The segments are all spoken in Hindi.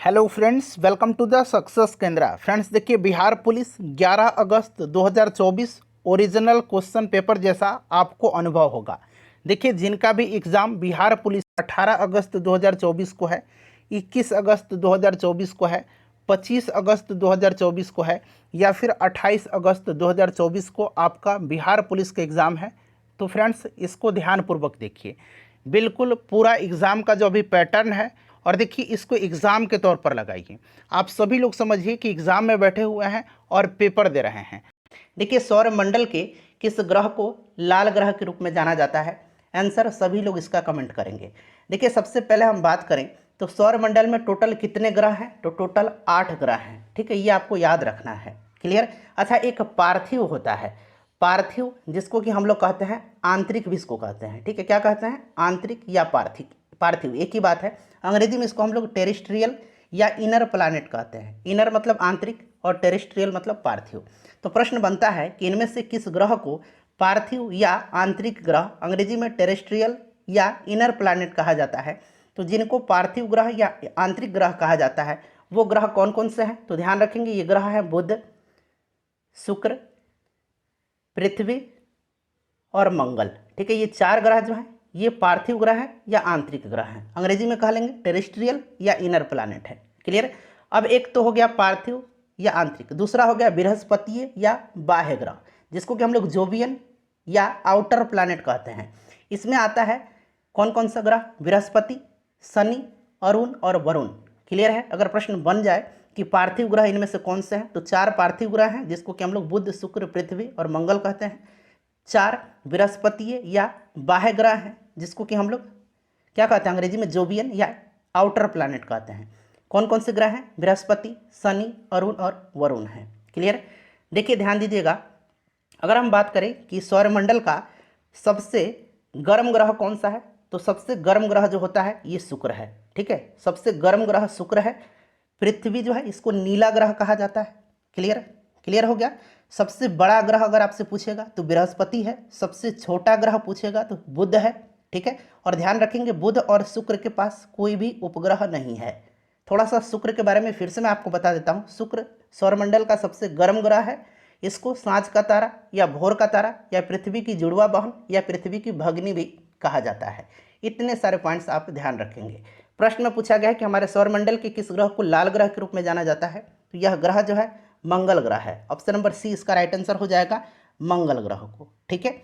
Hello friends, welcome to the success Kendra. Friends देखिए, बिहार पुलिस 11 अगस्त 2024 ओरिजिनल क्वेश्चन पेपर जैसा आपको अनुभव होगा। देखिए, जिनका भी एग्ज़ाम बिहार पुलिस 18 अगस्त 2024 को है, 21 अगस्त 2024 को है, 25 अगस्त 2024 को है या फिर 28 अगस्त 2024 को आपका बिहार पुलिस का एग्ज़ाम है, तो फ्रेंड्स इसको ध्यानपूर्वक देखिए। बिल्कुल पूरा एग्ज़ाम का जो अभी पैटर्न है, और देखिए इसको एग्ज़ाम के तौर पर लगाइए। आप सभी लोग समझिए कि एग्ज़ाम में बैठे हुए हैं और पेपर दे रहे हैं। देखिए, सौरमंडल के किस ग्रह को लाल ग्रह के रूप में जाना जाता है? आंसर सभी लोग इसका कमेंट करेंगे। देखिए, सबसे पहले हम बात करें तो सौरमंडल में टोटल कितने ग्रह हैं? तो टोटल 8 ग्रह हैं। ठीक है, ये आपको याद रखना है। क्लियर? अच्छा, एक पार्थिव होता है, पार्थिव, जिसको कि हम लोग कहते हैं आंतरिक भी इसको कहते हैं। ठीक है, क्या कहते हैं? आंतरिक या पार्थिव। पार्थिव एक ही बात है। अंग्रेजी में इसको हम लोग टेरेस्ट्रियल या इनर प्लैनेट कहते हैं। इनर मतलब आंतरिक और टेरेस्ट्रियल मतलब पार्थिव। तो प्रश्न बनता है कि इनमें से किस ग्रह को पार्थिव या आंतरिक ग्रह, अंग्रेजी में टेरेस्ट्रियल या इनर प्लैनेट कहा जाता है। तो जिनको पार्थिव ग्रह या आंतरिक ग्रह कहा जाता है वो ग्रह कौन कौन से हैं? तो ध्यान रखेंगे, ये ग्रह है बुध, शुक्र, पृथ्वी और मंगल। ठीक है, ये 4 ग्रह जो हैं ये पार्थिव ग्रह है या आंतरिक ग्रह है। अंग्रेजी में कह लेंगे टेरेस्ट्रियल या इनर प्लैनेट है। क्लियर? अब एक तो हो गया पार्थिव या आंतरिक, दूसरा हो गया बृहस्पतीय या बाह्य ग्रह, जिसको कि हम लोग जोवियन या आउटर प्लैनेट कहते हैं। इसमें आता है कौन कौन सा ग्रह? बृहस्पति, शनि, अरुण और वरुण। क्लियर है? अगर प्रश्न बन जाए कि पार्थिव ग्रह इनमें से कौन से हैं, तो 4 पार्थिव ग्रह हैं जिसको कि हम लोग बुध, शुक्र, पृथ्वी और मंगल कहते हैं। 4 बृहस्पतीय या बाह्य ग्रह हैं जिसको कि हम लोग क्या कहते हैं? अंग्रेजी में जोवियन या आउटर प्लैनेट कहते हैं। कौन कौन से ग्रह हैं? बृहस्पति, शनि, अरुण और वरुण हैं। क्लियर? देखिए, ध्यान दीजिएगा, अगर हम बात करें कि सौरमंडल का सबसे गर्म ग्रह कौन सा है, तो सबसे गर्म ग्रह जो होता है ये शुक्र है। ठीक है, सबसे गर्म ग्रह शुक्र है। पृथ्वी जो है इसको नीला ग्रह कहा जाता है। क्लियर? क्लियर हो गया? सबसे बड़ा ग्रह अगर आपसे पूछेगा तो बृहस्पति है, सबसे छोटा ग्रह पूछेगा तो बुध है। ठीक है, और ध्यान रखेंगे बुध और शुक्र के पास कोई भी उपग्रह नहीं है। थोड़ा सा शुक्र के बारे में फिर से मैं आपको बता देता हूँ। शुक्र सौरमंडल का सबसे गर्म ग्रह है। इसको सांझ का तारा या भोर का तारा या पृथ्वी की जुड़वा बहन या पृथ्वी की भगनी भी कहा जाता है। इतने सारे पॉइंट्स आप ध्यान रखेंगे। प्रश्न में पूछा गया है कि हमारे सौरमंडल के किस ग्रह को लाल ग्रह के रूप में जाना जाता है, तो यह ग्रह जो है मंगल ग्रह है। ऑप्शन नंबर सी इसका राइट आंसर हो जाएगा, मंगल ग्रह को। ठीक है,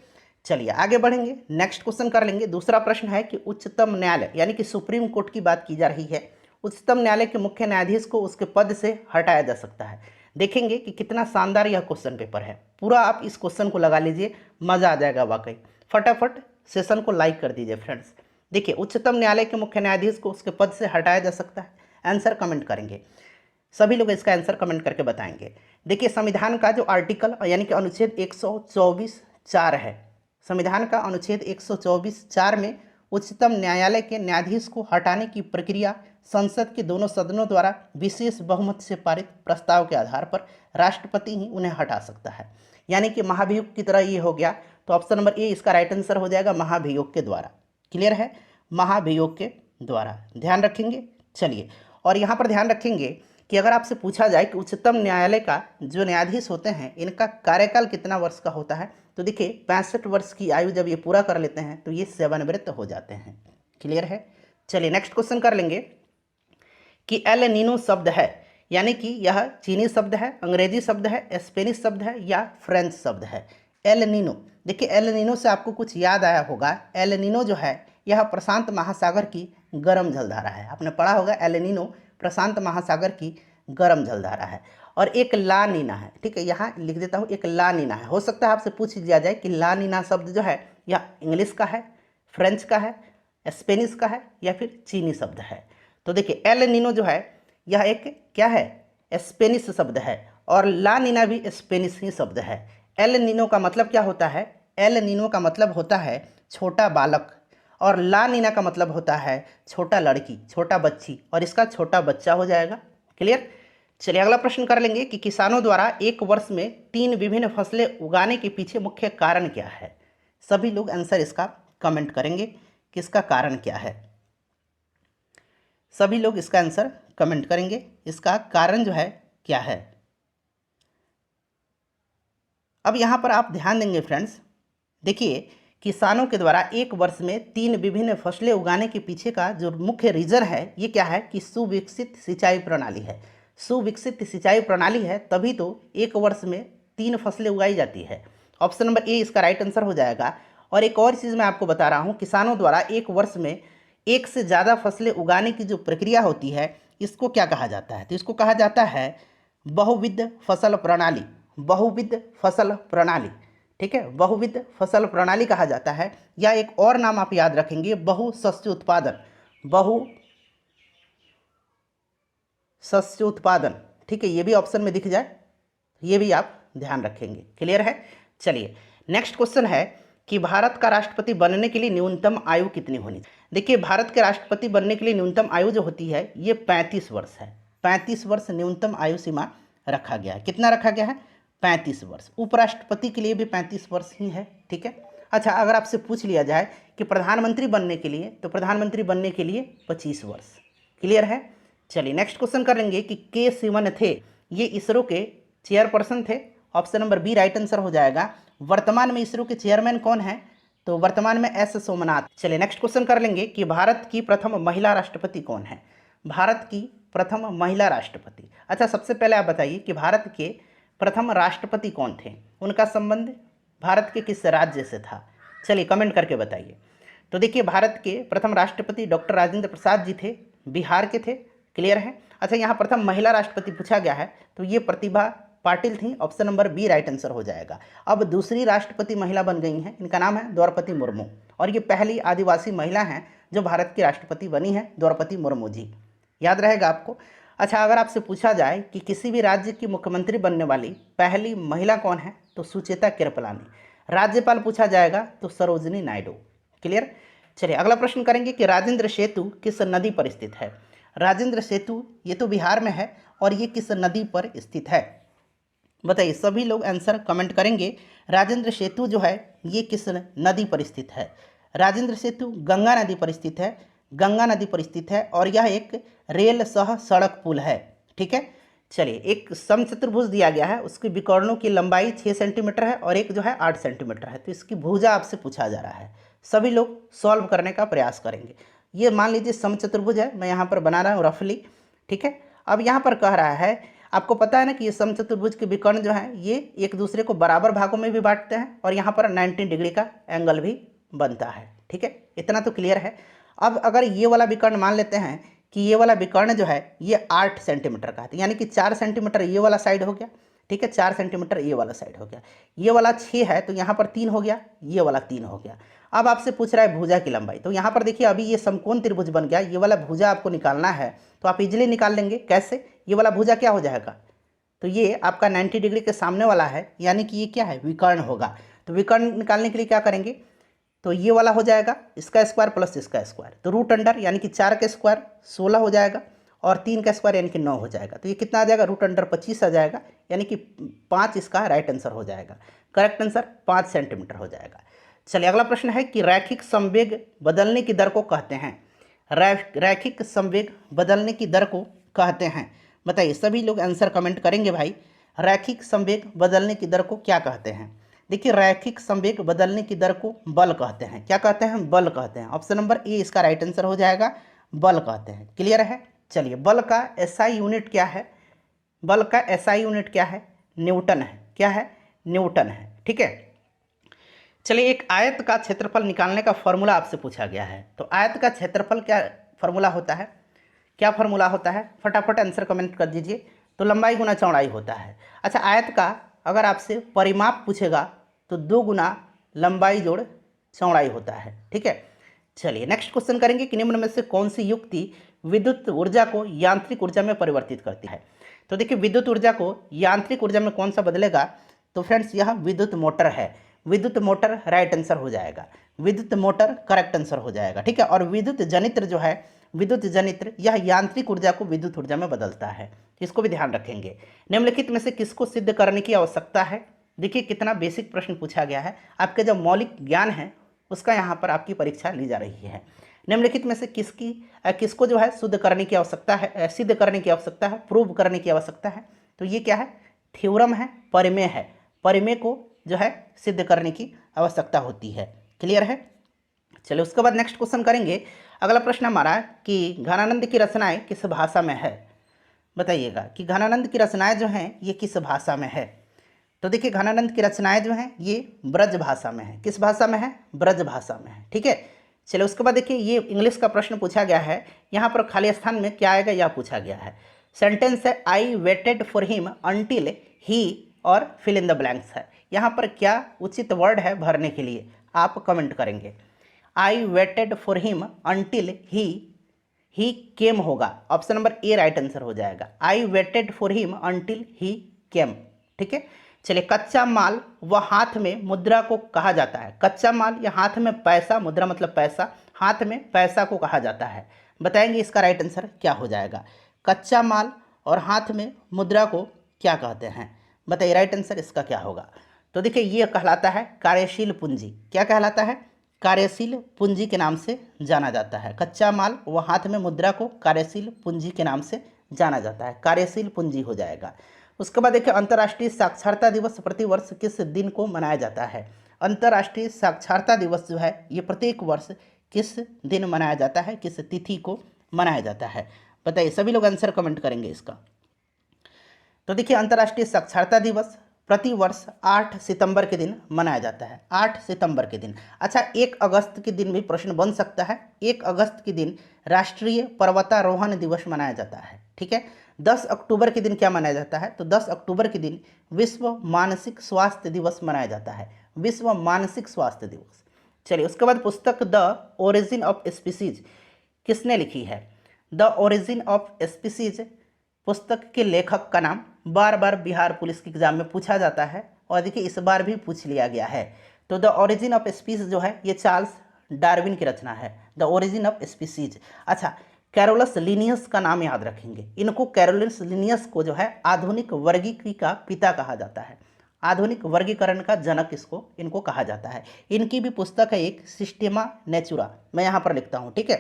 चलिए आगे बढ़ेंगे, नेक्स्ट क्वेश्चन कर लेंगे। दूसरा प्रश्न है कि उच्चतम न्यायालय यानी कि सुप्रीम कोर्ट की बात की जा रही है। उच्चतम न्यायालय के मुख्य न्यायाधीश को उसके पद से हटाया जा सकता है। देखेंगे कि कितना शानदार यह क्वेश्चन पेपर है। पूरा आप इस क्वेश्चन को लगा लीजिए, मजा आ जाएगा वाकई। फटाफट सेशन को लाइक कर दीजिए फ्रेंड्स। देखिए, उच्चतम न्यायालय के मुख्य न्यायाधीश को उसके पद से हटाया जा सकता है। आंसर कमेंट करेंगे, सभी लोग इसका आंसर कमेंट करके बताएंगे। देखिए, संविधान का जो आर्टिकल यानी कि अनुच्छेद 124(4) है, संविधान का अनुच्छेद 124(4) में उच्चतम न्यायालय के न्यायाधीश को हटाने की प्रक्रिया संसद के दोनों सदनों द्वारा विशेष बहुमत से पारित प्रस्ताव के आधार पर राष्ट्रपति ही उन्हें हटा सकता है। यानी कि महाभियोग की तरह ये हो गया। तो ऑप्शन नंबर ए इसका राइट आंसर हो जाएगा, महाभियोग के द्वारा। क्लियर है? महाभियोग के द्वारा, ध्यान रखेंगे। चलिए, और यहाँ पर ध्यान रखेंगे कि अगर आपसे पूछा जाए कि उच्चतम न्यायालय का जो न्यायाधीश होते हैं इनका कार्यकाल कितना वर्ष का होता है, तो देखिए 65 वर्ष की आयु जब ये पूरा कर लेते हैं तो ये सेवानिवृत्त हो जाते हैं। क्लियर है? चलिए नेक्स्ट क्वेश्चन कर लेंगे कि एल नीनो शब्द है, यानी कि यह चीनी शब्द है, अंग्रेजी शब्द है, स्पेनिश शब्द है या फ्रेंच शब्द है। एल नीनो, देखिए एल नीनो से आपको कुछ याद आया होगा। एल नीनो जो है यह प्रशांत महासागर की गर्म जलधारा है। आपने पढ़ा होगा एल नीनो प्रशांत महासागर की गर्म जलधारा है। और एक ला नीना है। ठीक है, यहाँ लिख देता हूँ, एक ला नीना है। हो सकता है आपसे पूछ लिया जाए कि ला नीना शब्द जो है यह इंग्लिश का है, फ्रेंच का है, स्पेनिश का है या फिर चीनी शब्द है। तो देखिए एल नीनो जो है यह एक क्या है? स्पेनिश शब्द है, और ला नीना भी स्पेनिश ही शब्द है। एल नीनो का मतलब क्या होता है? एल नीनो का मतलब होता है छोटा बालक, और ला नीना का मतलब होता है छोटा लड़की, छोटा बच्ची, और इसका छोटा बच्चा हो जाएगा। क्लियर? चलिए अगला प्रश्न कर लेंगे कि किसानों द्वारा एक वर्ष में 3 विभिन्न फसलें उगाने के पीछे मुख्य कारण क्या है। सभी लोग आंसर इसका कमेंट करेंगे कि इसका कारण क्या है। सभी लोग इसका आंसर कमेंट करेंगे, इसका कारण जो है क्या है। अब यहाँ पर आप ध्यान देंगे फ्रेंड्स, देखिए किसानों के द्वारा एक वर्ष में 3 विभिन्न फसलें उगाने के पीछे का जो मुख्य रीज़न है ये क्या है कि सुविकसित सिंचाई प्रणाली है। सुविकसित सिंचाई प्रणाली है तभी तो एक वर्ष में 3 फसलें उगाई जाती है। ऑप्शन नंबर ए इसका राइट आंसर हो जाएगा। और एक और चीज़ मैं आपको बता रहा हूँ, किसानों द्वारा एक वर्ष में एक से ज़्यादा फसलें उगाने की जो प्रक्रिया होती है इसको क्या कहा जाता है, तो इसको कहा जाता है बहुविध फसल प्रणाली। बहुविध फसल प्रणाली, ठीक है, बहुविध फसल प्रणाली कहा जाता है। या एक और नाम आप याद रखेंगे, बहुशस्य उत्पादन। बहुशस्य उत्पादन, ठीक है, ये भी ऑप्शन में दिख जाए, ये भी आप ध्यान रखेंगे। क्लियर है। चलिए नेक्स्ट क्वेश्चन है कि भारत का राष्ट्रपति बनने के लिए न्यूनतम आयु कितनी होनी चाहिए। देखिए भारत के राष्ट्रपति बनने के लिए न्यूनतम आयु जो होती है ये 35 वर्ष है। 35 वर्ष न्यूनतम आयु सीमा रखा गया है। कितना रखा गया है, 35 वर्ष। उपराष्ट्रपति के लिए भी 35 वर्ष ही है, ठीक है। अच्छा, अगर आपसे पूछ लिया जाए कि प्रधानमंत्री बनने के लिए, तो प्रधानमंत्री बनने के लिए 25 वर्ष। क्लियर है। चलिए नेक्स्ट क्वेश्चन करेंगे कि के सिवन थे, ये इसरो के चेयरपर्सन थे। Option number B right answer हो जाएगा। वर्तमान में इसरो के चेयरमैन कौन है, तो वर्तमान में एस सोमनाथ। चलिए नेक्स्ट क्वेश्चन कर लेंगे कि भारत की प्रथम महिला राष्ट्रपति कौन है। भारत की प्रथम महिला राष्ट्रपति, अच्छा सबसे पहले आप बताइए कि भारत के प्रथम राष्ट्रपति कौन थे, उनका संबंध भारत के किस राज्य से था। चलिए कमेंट करके बताइए। तो देखिए भारत के प्रथम राष्ट्रपति डॉक्टर राजेंद्र प्रसाद जी थे, बिहार के थे। क्लियर है। अच्छा, यहाँ प्रथम महिला राष्ट्रपति पूछा गया है तो ये प्रतिभा पाटिल थी। Option number B right answer हो जाएगा। अब दूसरी राष्ट्रपति महिला बन गई हैं, इनका नाम है द्रौपदी मुर्मू, और ये पहली आदिवासी महिला हैं जो भारत की राष्ट्रपति बनी है, द्रौपदी मुर्मू जी। याद रहेगा आपको। अच्छा, अगर आपसे पूछा जाए कि किसी भी राज्य की मुख्यमंत्री बनने वाली पहली महिला कौन है, तो सुचेता कृपलानी। राज्यपाल पूछा जाएगा तो सरोजिनी नायडू। क्लियर। चलिए अगला प्रश्न करेंगे कि राजेंद्र सेतु किस नदी पर स्थित है। राजेंद्र सेतु ये तो बिहार में है और ये किस नदी पर स्थित है, बताइए। सभी लोग आंसर कमेंट करेंगे। राजेंद्र सेतु जो है ये किस नदी पर स्थित है। राजेंद्र सेतु गंगा नदी पर स्थित है, गंगा नदी पर स्थित है, और यह एक रेल सह सड़क पुल है, ठीक है। चलिए एक समचतुर्भुज दिया गया है, उसके विकर्णों की लंबाई 6 सेंटीमीटर है और एक जो है 8 सेंटीमीटर है। तो इसकी भुजा आपसे पूछा जा रहा है, सभी लोग सॉल्व करने का प्रयास करेंगे। ये मान लीजिए समचतुर्भुज है, मैं यहाँ पर बना रहा हूँ रफली, ठीक है। अब यहाँ पर कह रहा है, आपको पता है ना कि ये समचतुर्भुज के विकर्ण जो हैं ये एक दूसरे को बराबर भागों में भी बांटते हैं और यहाँ पर 90 डिग्री का एंगल भी बनता है, ठीक है। इतना तो क्लियर है। अब अगर ये वाला विकर्ण मान लेते हैं कि ये वाला विकर्ण जो है ये 8 सेंटीमीटर का है, तो यानी कि 4 सेंटीमीटर ये वाला साइड हो गया, ठीक है, 4 सेंटीमीटर ये वाला साइड हो गया। ये वाला 6 है तो यहाँ पर 3 हो गया, ये वाला 3 हो गया। अब आपसे पूछ रहा है भुजा की लंबाई, तो यहाँ पर देखिए अभी ये समकोण त्रिभुज बन गया, ये वाला भुजा आपको निकालना है तो आप इजीली निकाल लेंगे। कैसे, ये वाला भुजा क्या हो जाएगा, तो ये आपका 90 डिग्री के सामने वाला है, यानी कि ये क्या है, विकर्ण होगा। तो विकर्ण निकालने के लिए क्या करेंगे, तो ये वाला हो जाएगा इसका स्क्वायर प्लस इसका स्क्वायर, तो रूट अंडर यानी कि 4 का स्क्वायर 16 हो जाएगा और 3 का स्क्वायर यानी कि 9 हो जाएगा। तो ये कितना आ जाएगा, रूट अंडर 25 आ जाएगा, यानी कि 5 इसका राइट आंसर हो जाएगा। करेक्ट आंसर 5 सेंटीमीटर हो जाएगा। चलिए अगला प्रश्न है कि रैखिक संवेग बदलने की दर को कहते हैं। रैखिक संवेग बदलने की दर को कहते हैं, बताइए। सभी लोग आंसर कमेंट करेंगे भाई। रैखिक संवेग बदलने की दर को क्या कहते हैं। देखिए रैखिक संवेग बदलने की दर को बल कहते हैं। क्या कहते हैं, बल कहते हैं। ऑप्शन नंबर ए इसका राइट आंसर हो जाएगा, बल कहते हैं। क्लियर है। चलिए बल का एसआई यूनिट क्या है, बल का एसआई यूनिट क्या है, न्यूटन है। क्या है, न्यूटन है, ठीक है। चलिए एक आयत का क्षेत्रफल निकालने का फॉर्मूला आपसे पूछा गया है, तो आयत का क्षेत्रफल क्या फॉर्मूला होता है, क्या फॉर्मूला होता है, फटाफट आंसर कमेंट कर दीजिए। तो लंबाई गुना चौड़ाई होता है। अच्छा, आयत का अगर आपसे परिमाप पूछेगा तो 2 गुना लंबाई जोड़ चौड़ाई होता है, ठीक है। चलिए नेक्स्ट क्वेश्चन करेंगे कि निम्न में से कौन सी युक्ति विद्युत ऊर्जा को यांत्रिक ऊर्जा में परिवर्तित करती है। तो देखिए विद्युत ऊर्जा को यांत्रिक ऊर्जा में कौन सा बदलेगा, तो फ्रेंड्स यह विद्युत मोटर है। विद्युत मोटर राइट आंसर हो जाएगा, विद्युत मोटर करेक्ट आंसर हो जाएगा, ठीक है। और विद्युत जनित्र जो है, विद्युत जनित्र यह यांत्रिक ऊर्जा को विद्युत ऊर्जा में बदलता है, इसको भी ध्यान रखेंगे। निम्नलिखित में से किसको सिद्ध करने की आवश्यकता है। देखिए कितना बेसिक प्रश्न पूछा गया है, आपके जो मौलिक ज्ञान है उसका यहाँ पर आपकी परीक्षा ली जा रही है। निम्नलिखित में से किसको जो है सिद्ध करने की आवश्यकता है, प्रूव करने की आवश्यकता है। तो ये क्या है, थ्योरम है, परिमेय है। परिमेय को जो है सिद्ध करने की आवश्यकता होती है। क्लियर है। चलिए उसके बाद नेक्स्ट क्वेश्चन करेंगे। अगला प्रश्न हमारा कि घनानंद की रचनाएं किस भाषा में है। बताइएगा कि घनानंद की रचनाएं जो हैं ये किस भाषा में है। तो देखिए घनानंद की रचनाएं जो हैं ये ब्रज भाषा में है। किस भाषा में है, ब्रज भाषा में है। ठीक है। चलिए उसके बाद देखिए ये इंग्लिश का प्रश्न पूछा गया है, यहाँ पर खाली स्थान में क्या आएगा यह पूछा गया है। सेंटेंस है आई वेटेड फॉर हिम अंटिल ही और फिल इन द ब्लैंक्स है। यहाँ पर क्या उचित वर्ड है भरने के लिए, आप कमेंट करेंगे। I waited for him until he came होगा, option number A right answer हो जाएगा। I waited for him until he came. ठीक है। चलिए कच्चा माल व हाथ में मुद्रा को कहा जाता है। कच्चा माल या हाथ में पैसा, मुद्रा मतलब पैसा, हाथ में पैसा को कहा जाता है। बताएंगे इसका राइट आंसर क्या हो जाएगा। कच्चा माल और हाथ में मुद्रा को क्या कहते हैं, बताइए राइट आंसर इसका क्या होगा। तो देखिए ये कहलाता है कार्यशील पूंजी। क्या कहलाता है, कार्यशील पूंजी के नाम से जाना जाता है। कच्चा माल व हाथ में मुद्रा को कार्यशील पूंजी के नाम से जाना जाता है, कार्यशील पूंजी हो जाएगा। उसके बाद देखिए अंतर्राष्ट्रीय साक्षरता दिवस प्रतिवर्ष किस दिन को मनाया जाता है। अंतर्राष्ट्रीय साक्षरता दिवस जो है ये प्रत्येक वर्ष किस दिन मनाया जाता है, किस तिथि को मनाया जाता है, बताइए। सभी लोग आंसर कमेंट करेंगे इसका। तो देखिए अंतर्राष्ट्रीय साक्षरता दिवस प्रतिवर्ष 8 सितंबर के दिन मनाया जाता है, 8 सितंबर के दिन। अच्छा 1 अगस्त के दिन भी प्रश्न बन सकता है। 1 अगस्त के दिन राष्ट्रीय पर्वतारोहण दिवस मनाया जाता है। ठीक है। 10 अक्टूबर के दिन क्या मनाया जाता है, तो 10 अक्टूबर के दिन विश्व मानसिक स्वास्थ्य दिवस मनाया जाता है, विश्व मानसिक स्वास्थ्य दिवस। चलिए उसके बाद पुस्तक द ओरिजिन ऑफ स्पीसीज किसने लिखी है। द ओरिजिन ऑफ स्पीसीज पुस्तक के लेखक का नाम बार बार बिहार पुलिस के एग्जाम में पूछा जाता है और देखिए इस बार भी पूछ लिया गया है। तो द ओरिजिन ऑफ स्पीसीज जो है ये चार्ल्स डार्विन की रचना है, द ओरिजिन ऑफ स्पीसीज। अच्छा कैरोलस लिनियस का नाम याद रखेंगे। इनको कैरोलस लिनियस को जो है आधुनिक वर्गीकरण का पिता कहा जाता है, आधुनिक वर्गीकरण का जनक इसको इनको कहा जाता है। इनकी भी पुस्तक है एक सिस्टेमा नेचुरा, मैं यहाँ पर लिखता हूँ। ठीक है,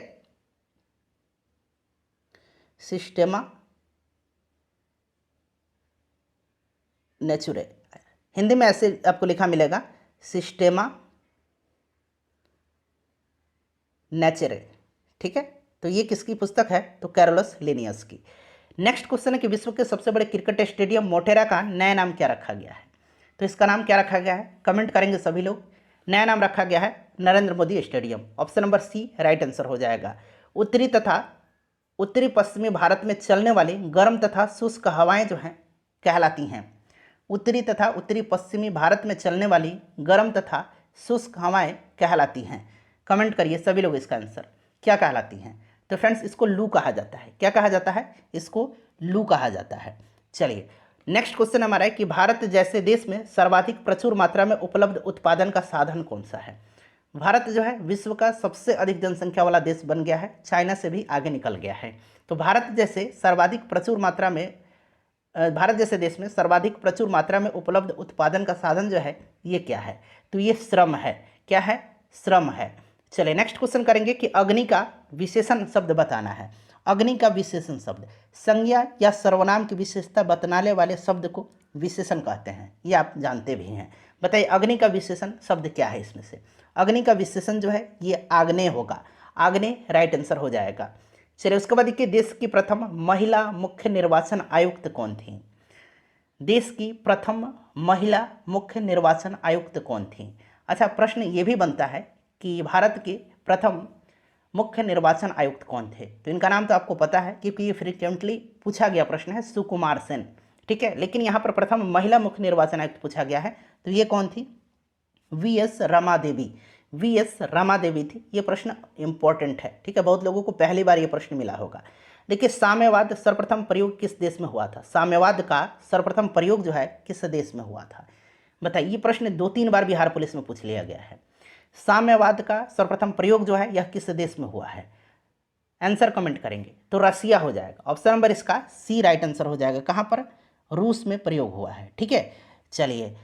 सिस्टेमा नेचुरे, हिंदी में ऐसे आपको लिखा मिलेगा सिस्टेमा नेचुरे। ठीक है, तो ये किसकी पुस्तक है, तो कैरोलस लिनियस की। नेक्स्ट क्वेश्चन है कि विश्व के सबसे बड़े क्रिकेट स्टेडियम मोटेरा का नया नाम क्या रखा गया है। तो इसका नाम क्या रखा गया है, कमेंट करेंगे सभी लोग। नया नाम रखा गया है Narendra Modi stadium, option number C right answer हो जाएगा। उत्तरी तथा उत्तरी पश्चिमी भारत में चलने वाली गर्म तथा शुष्क हवाएं जो हैं कहलाती हैं। उत्तरी तथा उत्तरी पश्चिमी भारत में चलने वाली गर्म तथा शुष्क हवाएं कहलाती हैं। कमेंट करिए सभी लोग इसका आंसर क्या कहलाती हैं। तो फ्रेंड्स इसको लू कहा जाता है। क्या कहा जाता है, इसको लू कहा जाता है। चलिए नेक्स्ट क्वेश्चन हमारा है कि भारत जैसे देश में सर्वाधिक प्रचुर मात्रा में उपलब्ध उत्पादन का साधन कौन सा है। भारत जो है विश्व का सबसे अधिक जनसंख्या वाला देश बन गया है, चाइना से भी आगे निकल गया है। तो भारत जैसे देश में सर्वाधिक प्रचुर मात्रा में उपलब्ध उत्पादन का साधन जो है ये क्या है, तो ये श्रम है। क्या है, श्रम है। चलिए नेक्स्ट क्वेश्चन करेंगे कि अग्नि का विशेषण शब्द बताना है। अग्नि का विशेषण शब्द, संज्ञा या सर्वनाम की विशेषता बतलाने वाले शब्द को विशेषण कहते हैं, ये आप जानते भी हैं। बताइए अग्नि का विशेषण शब्द क्या है इसमें से। अग्नि का विशेषण जो है ये आग्नेय होगा, आग्नेय राइट आंसर हो जाएगा। चलिए उसके बाद देखिए देश की प्रथम महिला मुख्य निर्वाचन आयुक्त कौन थी। देश की प्रथम महिला मुख्य निर्वाचन आयुक्त कौन थी। अच्छा प्रश्न ये भी बनता है कि भारत के प्रथम मुख्य निर्वाचन आयुक्त कौन थे। तो इनका नाम तो आपको पता है क्योंकि ये फ्रीक्वेंटली पूछा गया प्रश्न है, सुकुमार सेन। ठीक है, लेकिन यहाँ पर प्रथम महिला मुख्य निर्वाचन आयुक्त पूछा गया है, तो ये कौन थी, वीएस रमा देवी। वीएस रमा देवी थी। ये प्रश्न इंपॉर्टेंट है। ठीक है, बहुत लोगों को पहली बार ये प्रश्न मिला होगा। देखिए साम्यवाद सर्वप्रथम प्रयोग किस देश में हुआ था। साम्यवाद का सर्वप्रथम प्रयोग जो है किस देश में हुआ था, बताइए। ये प्रश्न 2-3 बार बिहार पुलिस में पूछ लिया गया है। साम्यवाद का सर्वप्रथम प्रयोग जो है यह किस देश में हुआ है, आंसर कमेंट करेंगे। तो रसिया हो जाएगा, ऑप्शन नंबर इसका सी राइट आंसर हो जाएगा। कहाँ पर, रूस में प्रयोग हुआ है। ठीक है, चलिए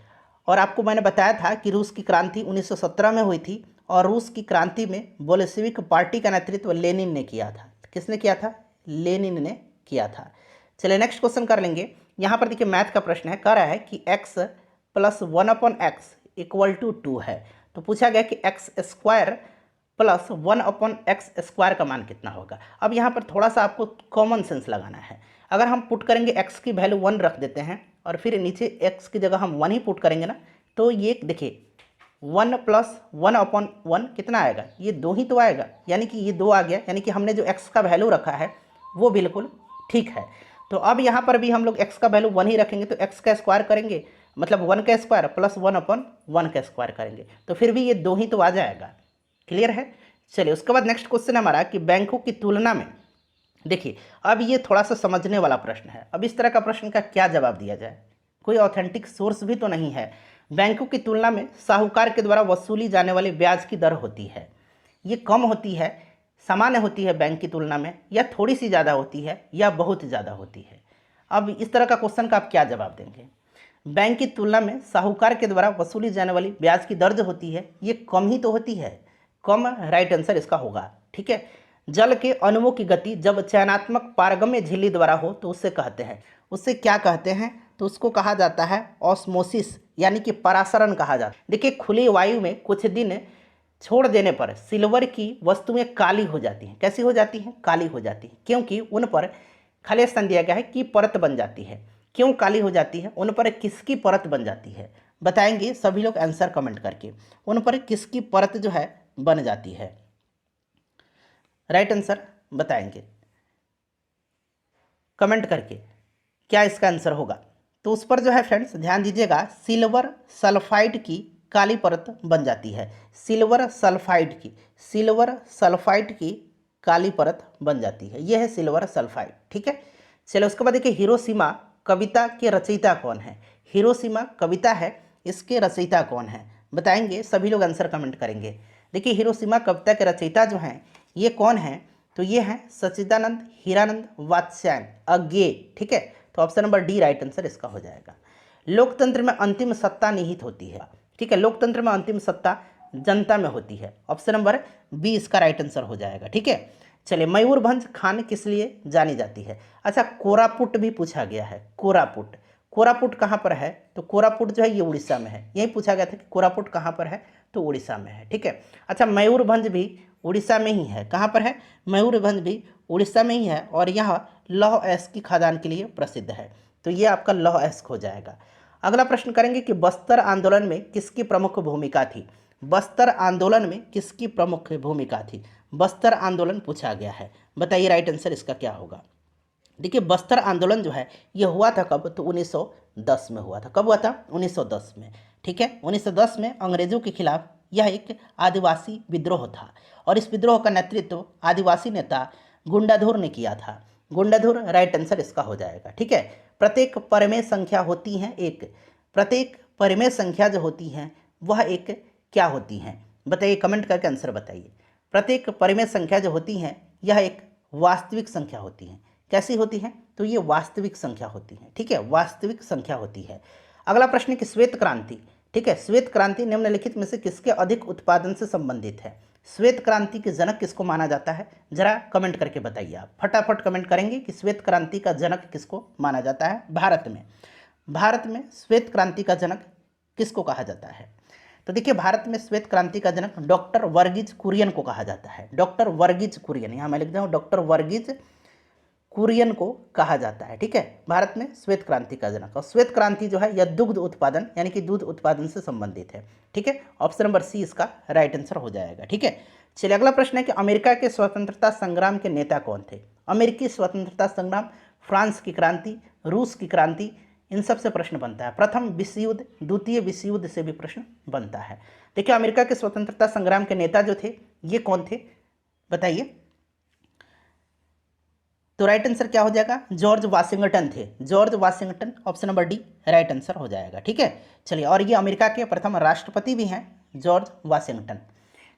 और आपको मैंने बताया था कि रूस की क्रांति 1917 में हुई थी और रूस की क्रांति में बोल्शेविक पार्टी का नेतृत्व लेनिन ने किया था। किसने किया था? लेनिन ने किया था। चलिए नेक्स्ट क्वेश्चन कर लेंगे। यहाँ पर देखिए मैथ का प्रश्न है, कह रहा है कि x plus 1/x equal to 2 है। तो पूछा गया कि x square plus 1/x square का मान कितना होगा। अब यहाँ पर थोड़ा सा आपको कॉमन सेंस लगाना है। अगर हम पुट करेंगे x की वैल्यू 1 रख देते हैं और फिर नीचे x की जगह हम 1 ही पुट करेंगे ना, तो ये देखिए 1 प्लस 1/1 कितना आएगा? ये 2 ही तो आएगा, यानी कि ये 2 आ गया, यानी कि हमने जो x का वैल्यू रखा है वो बिल्कुल ठीक है। तो अब यहाँ पर भी हम लोग x का वैल्यू 1 ही रखेंगे, तो x का स्क्वायर करेंगे मतलब 1 का स्क्वायर प्लस 1/1 का स्क्वायर करेंगे, तो फिर भी ये 2 ही तो आ जाएगा। क्लियर है? चलिए उसके बाद नेक्स्ट क्वेश्चन हमारा कि बैंकों की तुलना में, देखिए अब ये थोड़ा सा समझने वाला प्रश्न है। अब इस तरह का प्रश्न का क्या जवाब दिया जाए? कोई ऑथेंटिक सोर्स भी तो नहीं है। बैंकों की तुलना में साहूकार के द्वारा वसूली जाने वाली ब्याज की दर होती है, ये कम होती है, सामान्य होती है बैंक की तुलना में, या थोड़ी सी ज़्यादा होती है, या बहुत ज़्यादा होती है। अब इस तरह का क्वेश्चन का आप क्या जवाब देंगे? बैंक की तुलना में साहूकार के द्वारा वसूली जाने वाली ब्याज की दर जो होती है ये कम ही तो होती है, कम राइट आंसर इसका होगा। ठीक है। जल के अणुओं की गति जब चयनात्मक पारगम्य झिल्ली द्वारा हो तो उससे कहते हैं, उससे क्या कहते हैं? तो उसको कहा जाता है ऑस्मोसिस, यानी कि परासरण कहा जाता है। देखिए खुली वायु में कुछ दिन छोड़ देने पर सिल्वर की वस्तुएं काली हो जाती हैं। कैसी हो जाती हैं? काली हो जाती हैं, क्योंकि उन पर खाली स्थान दिया गया है कि परत बन जाती है। क्यों काली हो जाती है? उन पर किसकी परत बन जाती है? बताएंगे सभी लोग आंसर कमेंट करके। उन पर किसकी परत जो है बन जाती है? राइट आंसर बताएंगे कमेंट करके, क्या इसका आंसर होगा? तो उस पर जो है फ्रेंड्स ध्यान दीजिएगा, सिल्वर सल्फाइड की काली परत बन जाती है। सिल्वर सल्फाइड की काली परत बन जाती है, यह है सिल्वर सल्फाइड। ठीक है। चलो उसके बाद देखिए हिरोशिमा कविता के रचयिता कौन है? हिरोशिमा कविता है, इसके रचयिता कौन है? बताएंगे सभी लोग आंसर कमेंट करेंगे। देखिए हिरोशिमा कविता के रचयिता जो हैं ये कौन है? तो ये हैं सच्चिदानंद हीरानंद वात्स्यायन अज्ञे। ठीक है। तो option number D right answer इसका हो जाएगा। लोकतंत्र में अंतिम सत्ता निहित होती है। ठीक है, लोकतंत्र में अंतिम सत्ता जनता में होती है। ऑप्शन नंबर बी इसका राइट आंसर हो जाएगा। ठीक है। चलिए मयूरभंज खान किस लिए जानी जाती है? अच्छा कोरापुट भी पूछा गया है। कोरापुट कहाँ पर है? तो कोरापुट जो है ये उड़ीसा में है। यही पूछा गया था कि कोरापुट कहाँ पर है, तो उड़ीसा में है। ठीक है। अच्छा मयूरभंज भी उड़ीसा में ही है। कहाँ पर है? मयूरभंज भी उड़ीसा में ही है, और यह लौह अयस्क की खदान के लिए प्रसिद्ध है। तो ये आपका लौह अयस्क हो जाएगा। अगला प्रश्न करेंगे कि बस्तर आंदोलन में किसकी प्रमुख भूमिका थी? बस्तर आंदोलन में किसकी प्रमुख भूमिका थी? बस्तर आंदोलन पूछा गया है। बताइए राइट आंसर इसका क्या होगा? देखिए बस्तर आंदोलन जो है ये हुआ था कब? तो 1910 में हुआ था। कब हुआ था? 1910 में। ठीक है। 1910 में अंग्रेजों के खिलाफ यह एक आदिवासी विद्रोह था, और इस विद्रोह का नेतृत्व आदिवासी नेता गुंडाधुर ने किया था। गुंडाधुर राइट आंसर इसका हो जाएगा। ठीक है। प्रत्येक परिमेय संख्या होती हैं एक, प्रत्येक परिमेय संख्या जो होती हैं वह एक क्या होती हैं? बताइए कमेंट करके आंसर बताइए। प्रत्येक परिमेय संख्या जो होती हैं यह एक वास्तविक संख्या होती हैं। कैसी होती हैं? तो ये वास्तविक संख्या होती है। ठीक है, वास्तविक संख्या होती है। अगला प्रश्न कि श्वेत क्रांति, ठीक है, श्वेत क्रांति निम्नलिखित में से किसके अधिक उत्पादन से संबंधित है? श्वेत क्रांति के जनक किसको माना जाता है? जरा कमेंट करके बताइए। आप फटाफट कमेंट करेंगे कि श्वेत क्रांति का जनक किसको माना जाता है भारत में। भारत में श्वेत क्रांति का जनक किसको कहा जाता है? तो देखिए भारत में श्वेत क्रांति का जनक डॉक्टर वर्गीज कुरियन को कहा जाता है। डॉक्टर वर्गीज कुरियन, यहाँ मैं लिख दूँ डॉक्टर वर्गीज कुरियन को कहा जाता है। ठीक है, भारत में श्वेत क्रांति का जनक। और श्वेत क्रांति जो है यह दुग्ध उत्पादन यानी कि दूध उत्पादन से संबंधित है। ठीक है, ऑप्शन नंबर सी इसका राइट आंसर हो जाएगा। ठीक है। चलिए अगला प्रश्न है कि अमेरिका के स्वतंत्रता संग्राम के नेता कौन थे? अमेरिकी स्वतंत्रता संग्राम, फ्रांस की क्रांति, रूस की क्रांति, इन सब से प्रश्न बनता है। प्रथम विश्व युद्ध, द्वितीय विश्व युद्ध से भी प्रश्न बनता है। देखिए अमेरिका के स्वतंत्रता संग्राम के नेता जो थे ये कौन थे? बताइए। तो राइट आंसर क्या हो जाएगा? जॉर्ज वाशिंगटन थे। George Washington option number D right answer हो जाएगा। ठीक है। चलिए और ये अमेरिका के प्रथम राष्ट्रपति भी हैं जॉर्ज वाशिंगटन।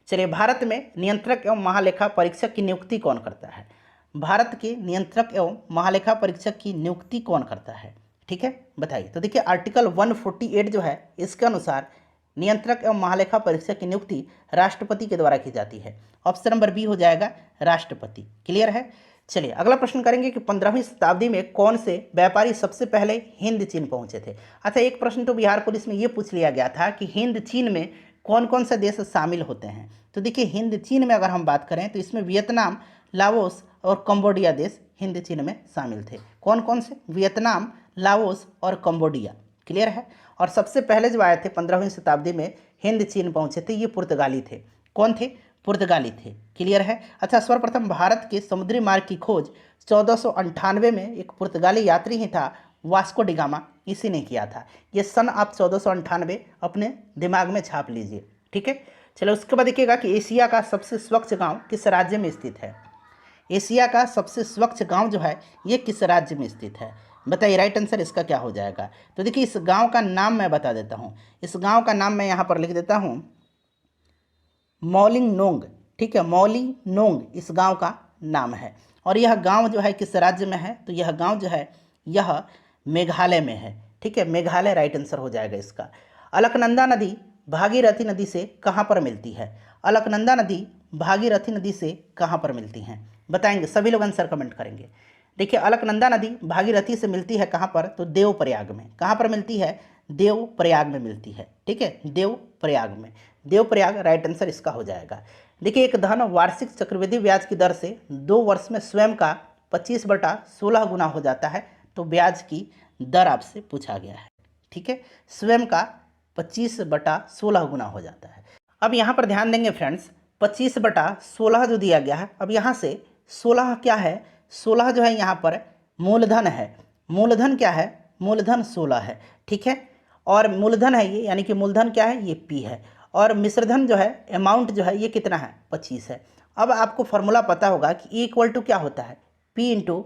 चलिए भारत में नियंत्रक एवं महालेखा परीक्षक की नियुक्ति कौन करता है? भारत के नियंत्रक एवं महालेखा परीक्षक की नियुक्ति कौन करता है? ठीक है, बताइए। तो देखिए आर्टिकल 148 जो है इसके अनुसार नियंत्रक एवं महालेखा परीक्षक की नियुक्ति राष्ट्रपति के द्वारा की जाती है। ऑप्शन नंबर बी हो जाएगा राष्ट्रपति। क्लियर है। चलिए अगला प्रश्न करेंगे कि 15वीं शताब्दी में कौन से व्यापारी सबसे पहले हिंद चीन पहुंचे थे। अच्छा, एक प्रश्न तो बिहार पुलिस में ये पूछ लिया गया था कि हिंद चीन में कौन कौन से देश शामिल होते हैं। तो देखिए हिंद चीन में अगर हम बात करें तो इसमें वियतनाम, लाओस और कंबोडिया देश हिंद चीन में शामिल थे। कौन कौन से? वियतनाम, लाओस और कंबोडिया। क्लियर है। और सबसे पहले जो आए थे 15वीं शताब्दी में हिंद चीन पहुंचे थे, ये पुर्तगाली थे। कौन थे? पुर्तगाली थे। क्लियर है। अच्छा, सर्वप्रथम भारत के समुद्री मार्ग की खोज 1498 में एक पुर्तगाली यात्री ही था, वास्को डी गामा, इसी ने किया था। ये सन आप 1498 अपने दिमाग में छाप लीजिए। ठीक है। चलो उसके बाद देखिएगा कि एशिया का सबसे स्वच्छ गांव किस राज्य में स्थित है। एशिया का सबसे स्वच्छ गांव जो है ये किस राज्य में स्थित है? बताइए, राइट आंसर इसका क्या हो जाएगा। तो देखिए इस गांव का नाम मैं बता देता हूँ। इस गांव का नाम मैं यहाँ पर लिख देता हूँ, मौलिंगनोंग। ठीक है, मौलिंगनोंग इस गांव का नाम है। और यह गांव जो है किस राज्य में है? तो यह गांव जो है यह मेघालय में है। ठीक है, मेघालय राइट आंसर हो जाएगा इसका। अलकनंदा नदी भागीरथी नदी से कहाँ पर मिलती है? अलकनंदा नदी भागीरथी नदी से कहाँ पर मिलती हैं? बताएंगे, सभी लोग आंसर कमेंट करेंगे। देखिए अलकनंदा नदी भागीरथी से मिलती है कहाँ पर? तो देवप्रयाग में। कहाँ पर मिलती है? देवप्रयाग में मिलती है। ठीक है, देवप्रयाग में। देवप्रयाग राइट आंसर इसका हो जाएगा। देखिए एक धन वार्षिक चक्रवृद्धि ब्याज की दर से 2 वर्ष में स्वयं का 25/16 गुना हो जाता है। तो ब्याज की दर आपसे पूछा गया है। ठीक है, स्वयं का 25/16 गुना हो जाता है। अब यहाँ पर ध्यान देंगे फ्रेंड्स, 25/16 जो दिया गया है, अब यहाँ से 16 क्या है? 16 जो है यहाँ पर मूलधन है। मूलधन क्या है? मूलधन 16 है। ठीक है, और मूलधन है ये, यानी कि मूलधन क्या है? ये P है। और मिश्रधन जो है, अमाउंट जो है ये कितना है? 25 है। अब आपको फॉर्मूला पता होगा कि E इक्वल टू क्या होता है? P into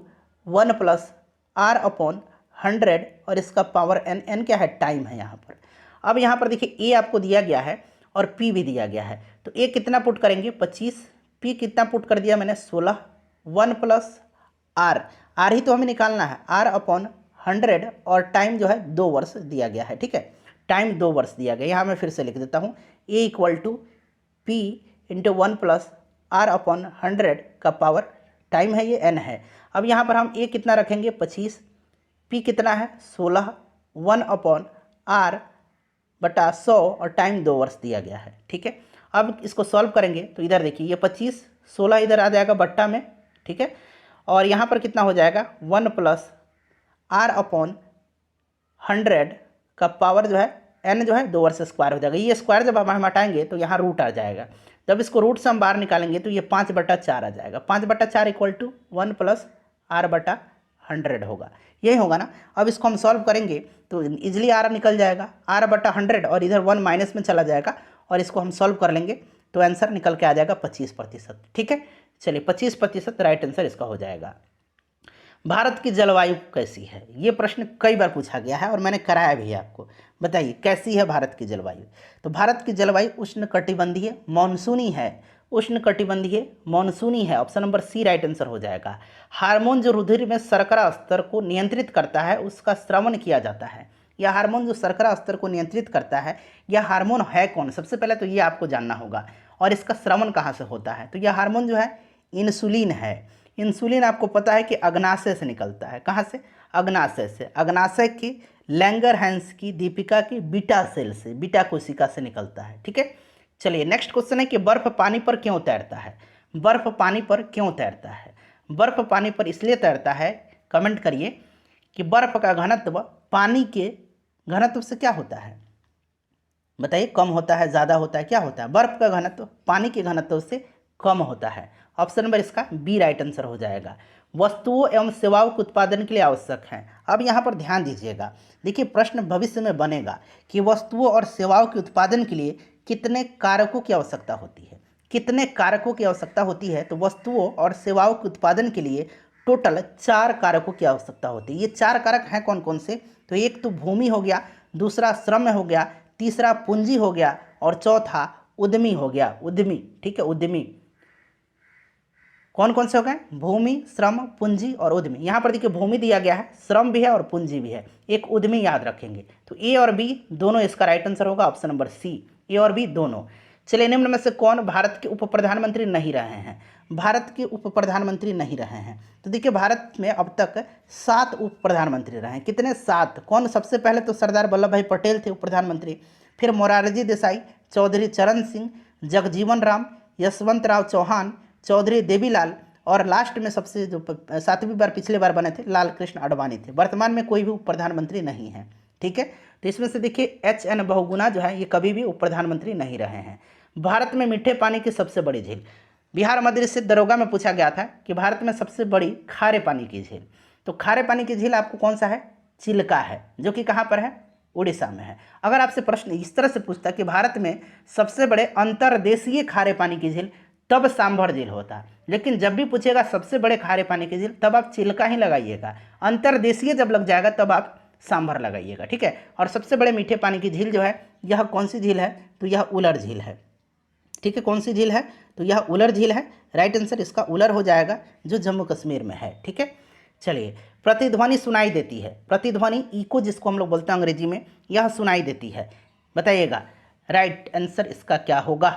1 plus R upon 100 और इसका पावर n क्या है? टाइम है यहाँ पर। अब यहाँ पर देखिए A आपको दिया गया है और P भी दिया गया है। तो A कितना पुट करेंगे? 25। P कितना पुट कर दिया मैंने? 16। 1 प्लस R ही तो हमें निकालना है, R अपॉन 100 और टाइम जो है 2 वर्ष दिया गया है। ठीक है, टाइम 2 वर्ष दिया गया। यहाँ मैं फिर से लिख देता हूँ, A equal to P into 1 plus R upon 100 का पावर टाइम है ये n है। अब यहाँ पर हम A कितना रखेंगे? 25। P कितना है? 16। 1 अपॉन R बटा 100 और टाइम 2 वर्ष दिया गया है। ठीक है, अब इसको सॉल्व करेंगे तो इधर देखिए ये 25, 16 इधर आ जाएगा बट्टा में। ठीक है, और यहाँ पर कितना हो जाएगा? 1 प्लस R अपॉन 100 का पावर जो है n जो है 2 वर्ष स्क्वायर हो जाएगा। ये स्क्वायर जब हम हटाएंगे तो यहाँ रूट आ जाएगा। जब इसको रूट से हम बाहर निकालेंगे तो ये 5/4 आ जाएगा। 5/4 इक्वल टू 1 प्लस R/100 होगा। यही होगा ना। अब इसको हम सॉल्व करेंगे तो इजीली R निकल जाएगा, R/100 और इधर 1 माइनस में चला जाएगा और इसको हम सॉल्व कर लेंगे तो आंसर निकल के आ जाएगा 25%। ठीक है, चलिए 25% राइट आंसर इसका हो जाएगा। भारत की जलवायु कैसी है? ये प्रश्न कई बार पूछा गया है और मैंने कराया भी है आपको। बताइए कैसी है भारत की जलवायु? तो भारत की जलवायु उष्णकटिबंधीय मानसूनी है। उष्णकटिबंधीय मानसूनी है। Option number C right answer हो जाएगा। हार्मोन जो रुधिर में शर्करा स्तर को नियंत्रित करता है उसका स्रवण किया जाता है। यह हार्मोन जो शर्करा स्तर को नियंत्रित करता है, यह हार्मोन है कौन? सबसे पहले तो ये आपको जानना होगा। और इसका स्रवण कहाँ से होता है? तो यह हार्मोन जो है इंसुलिन है। इंसुलिन आपको पता है कि अग्नाशय से निकलता है। कहाँ से? अग्नाशय से। अग्नाशय की लैंगरहैंस की दीपिका की बीटा सेल से, बीटा कोशिका से निकलता है। ठीक है, चलिए नेक्स्ट क्वेश्चन है कि बर्फ पानी पर क्यों तैरता है? बर्फ पानी पर क्यों तैरता है? बर्फ पानी पर इसलिए तैरता है, कमेंट करिए, कि बर्फ का घनत्व पानी के घनत्व से क्या होता है? बताइए, कम होता है, ज़्यादा होता है, क्या होता है? बर्फ का घनत्व पानी के घनत्व से कम होता है। ऑप्शन नंबर इसका बी राइट आंसर हो जाएगा। वस्तुओं एवं सेवाओं के उत्पादन के लिए आवश्यक है। अब यहाँ पर ध्यान दीजिएगा, देखिए प्रश्न भविष्य में बनेगा कि वस्तुओं और सेवाओं के उत्पादन के लिए कितने कारकों की आवश्यकता होती है? कितने कारकों की आवश्यकता होती है? तो वस्तुओं और सेवाओं के उत्पादन के लिए टोटल 4 कारकों की आवश्यकता होती है। ये 4 कारक हैं कौन कौन से? तो एक तो भूमि हो गया, दूसरा श्रम हो गया, तीसरा पूंजी हो गया और चौथा उद्यमी हो गया। उद्यमी, ठीक है, उद्यमी। कौन कौन से हो गए? भूमि, श्रम, पूंजी और उद्यमी। यहाँ पर देखिए भूमि दिया गया है, श्रम भी है और पूंजी भी है, एक उद्यमी याद रखेंगे। तो ए और बी दोनों इसका राइट आंसर होगा ऑप्शन नंबर सी, ए और बी दोनों। चलिए निम्न में से कौन भारत के उप प्रधानमंत्री नहीं रहे हैं? भारत के उप प्रधानमंत्री नहीं रहे हैं तो देखिए भारत में अब तक 7 उप प्रधानमंत्री रहे हैं। कितने? 7। कौन? सबसे पहले तो सरदार वल्लभ भाई पटेल थे उप प्रधानमंत्री, फिर मोरारजी देसाई, चौधरी चरण सिंह, जगजीवन राम, यशवंत राव चौहान, चौधरी देवीलाल और लास्ट में सबसे जो 7वीं बार पिछले बार बने थे लाल कृष्ण आडवाणी थे। वर्तमान में कोई भी उप प्रधानमंत्री नहीं है। ठीक है, तो इसमें से देखिए एच.एन. बहुगुणा जो है ये कभी भी उप प्रधानमंत्री नहीं रहे हैं। भारत में मीठे पानी की सबसे बड़ी झील, बिहार मध्य स्थित दरोगा में पूछा गया था कि भारत में सबसे बड़ी खारे पानी की झील, तो खारे पानी की झील आपको कौन सा है? चिल्का है, जो कि कहाँ पर है? उड़ीसा में है। अगर आपसे प्रश्न इस तरह से पूछता कि भारत में सबसे बड़े अंतर्देशीय खारे पानी की झील, तब सांभर झील होता, लेकिन जब भी पूछेगा सबसे बड़े खारे पानी की झील तब आप चिल्का ही लगाइएगा। अंतर्देशीय जब लग जाएगा तब आप सांभर लगाइएगा। ठीक है, और सबसे बड़े मीठे पानी की झील जो है यह कौन सी झील है? तो यह उलर झील है। ठीक है, कौन सी झील है? तो यह उलर झील है। राइट आंसर इसका उलर हो जाएगा, जो जम्मू कश्मीर में है। ठीक है, चलिए प्रतिध्वनि सुनाई देती है, प्रतिध्वनि इको जिसको हम लोग बोलते हैं अंग्रेजी में, यह सुनाई देती है। बताइएगा राइट आंसर इसका क्या होगा?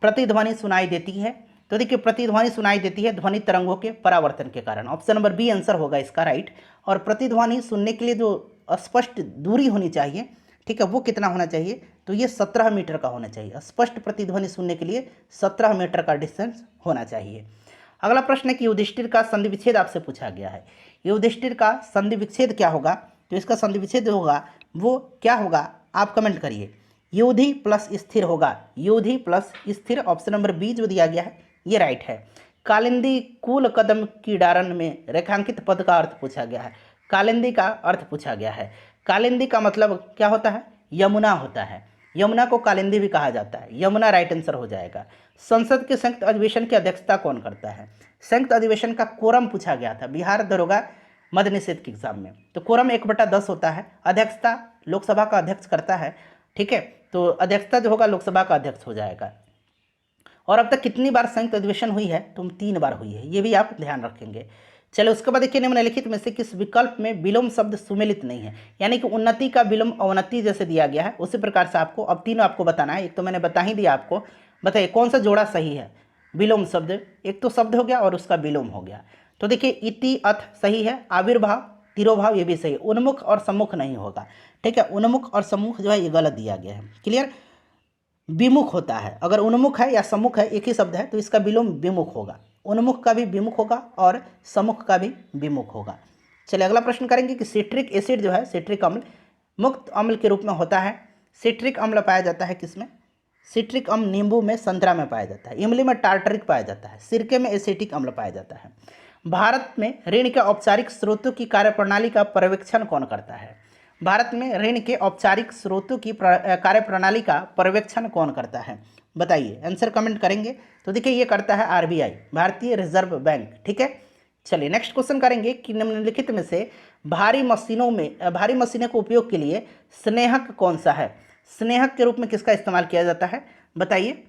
प्रतिध्वनि सुनाई देती है, तो देखिए प्रतिध्वनि सुनाई देती है ध्वनि तरंगों के परावर्तन के कारण। ऑप्शन नंबर बी आंसर होगा इसका राइट। और प्रतिध्वनि सुनने के लिए जो स्पष्ट दूरी होनी चाहिए, ठीक है, वो कितना होना चाहिए? तो ये 17 मीटर का होना चाहिए। स्पष्ट प्रतिध्वनि सुनने के लिए 17 मीटर का डिस्टेंस होना चाहिए। अगला प्रश्न है कि युधिष्ठिर का संधि विच्छेद आपसे पूछा गया है। युधिष्ठिर का संधि विच्छेद क्या होगा? तो इसका संधि विच्छेद होगा वो क्या होगा? आप कमेंट करिए। युधि प्लस स्थिर होगा, युधि प्लस स्थिर। ऑप्शन नंबर बी जो दिया गया है ये राइट है। कालिंदी कूल कदम की डारन में रेखांकित पद का अर्थ पूछा गया है। कालिंदी का अर्थ पूछा गया है। कालिंदी का मतलब क्या होता है? यमुना होता है। यमुना को कालिंदी भी कहा जाता है। यमुना राइट आंसर हो जाएगा। संसद के संयुक्त अधिवेशन की अध्यक्षता कौन करता है? संयुक्त अधिवेशन का कोरम पूछा गया था बिहार दरोगा मद्य निषेध के एग्जाम में। तो कोरम 1/10 होता है। अध्यक्षता लोकसभा का अध्यक्ष करता है। ठीक है, तो अध्यक्षता जो होगा लोकसभा का अध्यक्ष हो जाएगा। और अब तक कितनी बार संयुक्त अधिवेशन हुई है? तो 3 बार हुई है, ये भी आप ध्यान रखेंगे। चलो उसके बाद देखिए निम्नलिखित में से किस विकल्प में विलोम शब्द सुमेलित नहीं है? यानी कि उन्नति का विलोम अवनति जैसे दिया गया है उसी प्रकार से आपको अब तीनों आपको बताना है। एक तो मैंने बता ही दिया आपको, बताइए कौन सा जोड़ा सही है? विलोम शब्द, एक तो शब्द हो गया और उसका विलोम हो गया। तो देखिए इति अथ सही है, आविर्भाव तिरोभाव ये भी सही है, उन्मुख और सम्मुख नहीं होगा। ठीक है, उन्मुख और सम्मुख जो है ये गलत दिया गया है। क्लियर? विमुख होता है, अगर उन्मुख है या सम्मुख है एक ही शब्द है तो इसका विलोम विमुख होगा। उन्मुख का भी विमुख होगा और सम्मुख का भी विमुख होगा। चलिए अगला प्रश्न करेंगे कि सिट्रिक एसिड जो है, सिट्रिक अम्ल मुक्त अम्ल के रूप में होता है। सिट्रिक अम्ल पाया जाता है किसमें? सिट्रिक अम्ल नींबू में, संतरा में पाया जाता है। इमली में टार्टरिक पाया जाता है। सिरके में एसिटिक अम्ल पाया जाता है। भारत में ऋण के औपचारिक स्रोतों की कार्यप्रणाली का पर्यवेक्षण कौन करता है? भारत में ऋण के औपचारिक स्रोतों की कार्यप्रणाली का पर्यवेक्षण कौन करता है? बताइए, आंसर कमेंट करेंगे। तो देखिए ये करता है आरबीआई, भारतीय रिजर्व बैंक। ठीक है, चलिए नेक्स्ट क्वेश्चन करेंगे कि निम्नलिखित में से भारी मशीनों के उपयोग के लिए स्नेहक कौन सा है? स्नेहक के रूप में किसका इस्तेमाल किया जाता है? बताइए।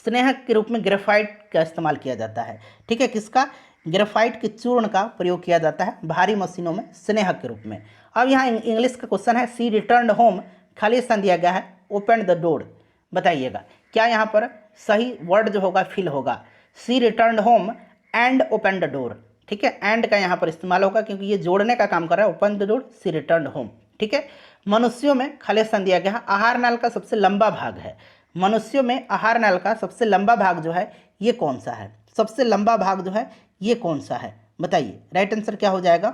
स्नेहक के रूप में ग्रेफाइट का इस्तेमाल किया जाता है। ठीक है, किसका? ग्रेफाइट के चूर्ण का प्रयोग किया जाता है भारी मशीनों में स्नेहक के रूप में। अब यहाँ इंग्लिश का क्वेश्चन है, सी रिटर्न होम, खाली स्थान दिया गया है, ओपन द डोर। बताइएगा क्या यहाँ पर सही वर्ड जो होगा फिल होगा? She return home and open the door. ठीक है, एंड का यहाँ पर इस्तेमाल होगा क्योंकि ये जोड़ने का काम कर रहा है। Open the door, see return home. ठीक है, मनुष्यों में खाली स्थान दिया गया है, आहार नाल का सबसे लंबा भाग है। मनुष्यों में आहार नाल का सबसे लंबा भाग जो है ये कौन सा है? सबसे लंबा भाग जो है ये कौन सा है? बताइए, राइट आंसर क्या हो जाएगा?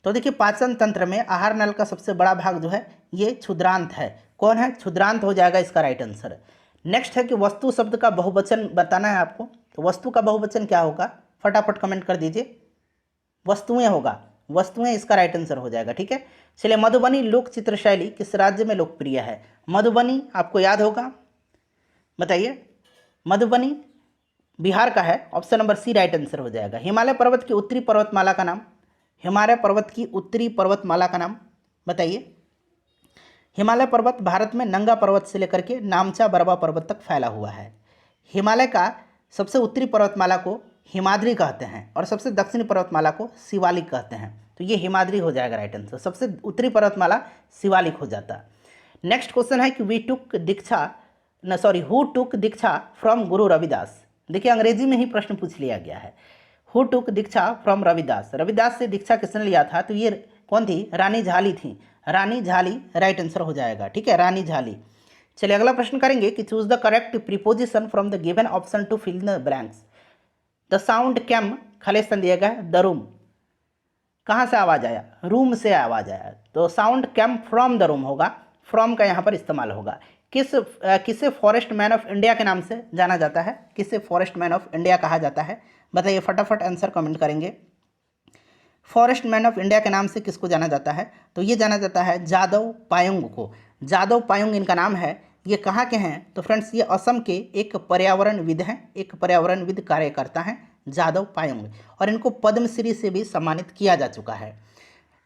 तो देखिए पाचन तंत्र में आहार नल का सबसे बड़ा भाग जो है ये क्षुद्रांत है। कौन है? क्षुद्रांत हो जाएगा इसका राइट आंसर। नेक्स्ट है कि वस्तु शब्द का बहुवचन बताना है आपको। तो वस्तु का बहुवचन क्या होगा? फटाफट कमेंट कर दीजिए। वस्तुएं होगा, वस्तुएं इसका राइट आंसर हो जाएगा। ठीक है, चलिए मधुबनी लोक चित्र शैली किस राज्य में लोकप्रिय है? मधुबनी आपको याद होगा, बताइए। मधुबनी बिहार का है। Option number C right answer हो जाएगा। हिमालय पर्वत की उत्तरी पर्वतमाला का नाम? हिमालय पर्वत की उत्तरी पर्वतमाला का नाम बताइए। हिमालय पर्वत भारत में नंगा पर्वत से लेकर के नामचा बरवा पर्वत तक फैला हुआ है। हिमालय का सबसे उत्तरी पर्वतमाला को हिमाद्री कहते हैं और सबसे दक्षिणी पर्वतमाला को शिवालिक कहते हैं। तो ये हिमाद्री हो जाएगा राइट आंसर। सबसे उत्तरी पर्वतमाला शिवालिक हो जाता। नेक्स्ट क्वेश्चन है कि who took Diksha from Guru Ravidas. देखिए अंग्रेजी में ही प्रश्न पूछ लिया गया है। Who took Diksha from Ravidas, Ravidas से दीक्षा किसने लिया था? तो ये कौन थी? रानी झाली थी। रानी झाली राइट आंसर हो जाएगा। ठीक है, रानी झाली। चलिए अगला प्रश्न करेंगे कि choose the correct preposition from the given option to fill the blanks. The sound came, खाली स्थान दिया गया है द रूम। कहाँ से आवाज आया? रूम से आवाज आया। तो sound came from the room होगा, फ्रॉम का यहाँ पर इस्तेमाल होगा। किसे फॉरेस्ट मैन ऑफ इंडिया के नाम से जाना जाता है? किसे फॉरेस्ट मैन ऑफ इंडिया कहा जाता है? बताइए, फटाफट आंसर कमेंट करेंगे। फॉरेस्ट मैन ऑफ इंडिया के नाम से किसको जाना जाता है? तो ये जाना जाता है जादव पायंग को। जादव पायंग इनका नाम है। ये कहाँ के हैं? तो फ्रेंड्स ये असम के एक पर्यावरणविद हैं, एक पर्यावरणविद कार्यकर्ता हैं जादव पायंग, और इनको पद्मश्री से भी सम्मानित किया जा चुका है।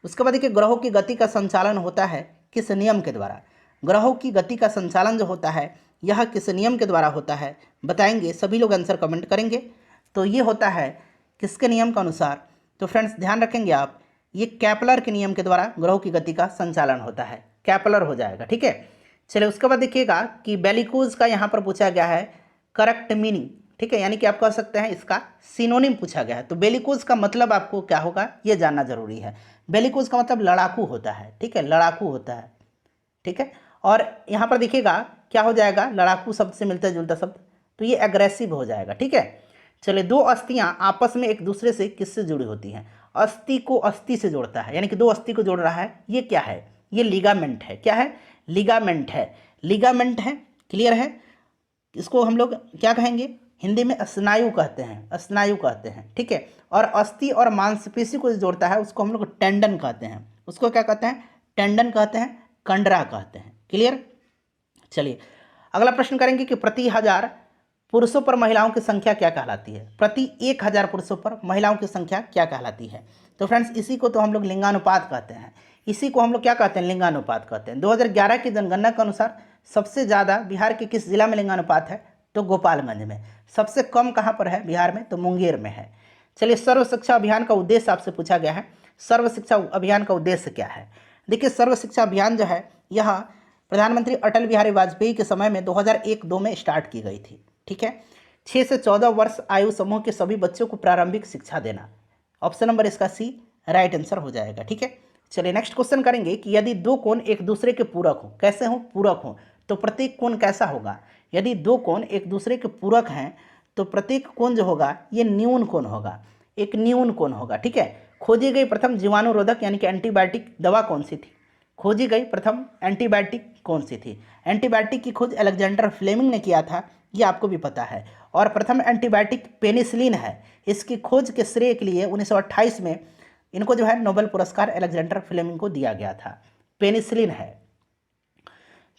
उसके बाद देखिए, ग्रहों की गति का संचालन होता है किस नियम के द्वारा? ग्रहों की गति का संचालन जो होता है यह किस नियम के द्वारा होता है? बताएंगे, सभी लोग आंसर कमेंट करेंगे। तो ये होता है किसके नियम के अनुसार? तो फ्रेंड्स ध्यान रखेंगे आप, ये कैपलर के नियम के द्वारा ग्रहों की गति का संचालन होता है, कैपलर हो जाएगा। ठीक है, चलिए उसके बाद देखिएगा कि बेलिकोज का यहाँ पर पूछा गया है करेक्ट मीनिंग। ठीक है, यानी कि आप कह सकते हैं इसका सिनोनिम पूछा गया है। तो बेलिकोज का मतलब आपको क्या होगा ये जानना जरूरी है। बेलिकोज का मतलब लड़ाकू होता है। ठीक है, लड़ाकू होता है। ठीक है, और यहाँ पर देखिएगा क्या हो जाएगा, लड़ाकू शब्द से मिलता जुलता शब्द, तो ये एग्रेसिव हो जाएगा। ठीक है, चलिए दो अस्थियां आपस में एक दूसरे से किससे जुड़ी होती हैं? अस्थि को अस्थि से जोड़ता है, यानी कि दो अस्थि को जोड़ रहा है। ये क्या है? ये लिगामेंट है। क्या है? लिगामेंट है। लिगामेंट है, क्लियर है। इसको हम लोग क्या कहेंगे? हिंदी में स्नायु कहते हैं, स्नायु कहते हैं। ठीक है, और अस्थि और मांसपेशी को जो जोड़ता है उसको हम लोग टेंडन कहते हैं। उसको क्या कहते हैं? टेंडन कहते हैं, कंडरा कहते हैं। क्लियर। चलिए अगला प्रश्न करेंगे कि प्रति 1000 पुरुषों पर महिलाओं की संख्या क्या कहलाती है? प्रति 1000 पुरुषों पर महिलाओं की संख्या क्या कहलाती है? तो फ्रेंड्स इसी को तो हम लोग लिंगानुपात कहते हैं। इसी को हम लोग क्या कहते हैं? लिंगानुपात कहते हैं। 2011 की जनगणना के अनुसार सबसे ज़्यादा बिहार के किस जिला में लिंगानुपात है? तो गोपालगंज में। सबसे कम कहाँ पर है बिहार में? तो मुंगेर में है। चलिए सर्व शिक्षा अभियान का उद्देश्य आपसे पूछा गया है। सर्व शिक्षा अभियान का उद्देश्य क्या है? देखिए सर्व शिक्षा अभियान जो है यह प्रधानमंत्री अटल बिहारी वाजपेयी के समय में 2001-2 में स्टार्ट की गई थी। ठीक है, 6 से 14 वर्ष आयु समूह के सभी बच्चों को प्रारंभिक शिक्षा देना। ऑप्शन नंबर इसका सी राइट आंसर हो जाएगा। ठीक है, चलिए नेक्स्ट क्वेश्चन करेंगे कि यदि दो कोण एक दूसरे के पूरक हो, कैसे हो? पूरक हो, तो प्रत्येक कोण कैसा होगा? यदि दो कोण एक दूसरे के पूरक हैं तो प्रत्येक कोण जो होगा ये न्यून कोण होगा, एक न्यून कोण होगा। ठीक है, खोजी गई प्रथम जीवाणुरोधक यानी कि एंटीबायोटिक दवा कौन सी थी? खोजी गई प्रथम एंटीबायोटिक कौन सी थी? एंटीबायोटिक की खोज अलेक्जेंडर फ्लेमिंग ने किया था, ये आपको भी पता है। और प्रथम एंटीबायोटिक पेनिसिलिन है। इसकी खोज के श्रेय के लिए 1928 में इनको जो है नोबेल पुरस्कार अलेक्जेंडर फ्लेमिंग को दिया गया था। पेनिसिलिन है।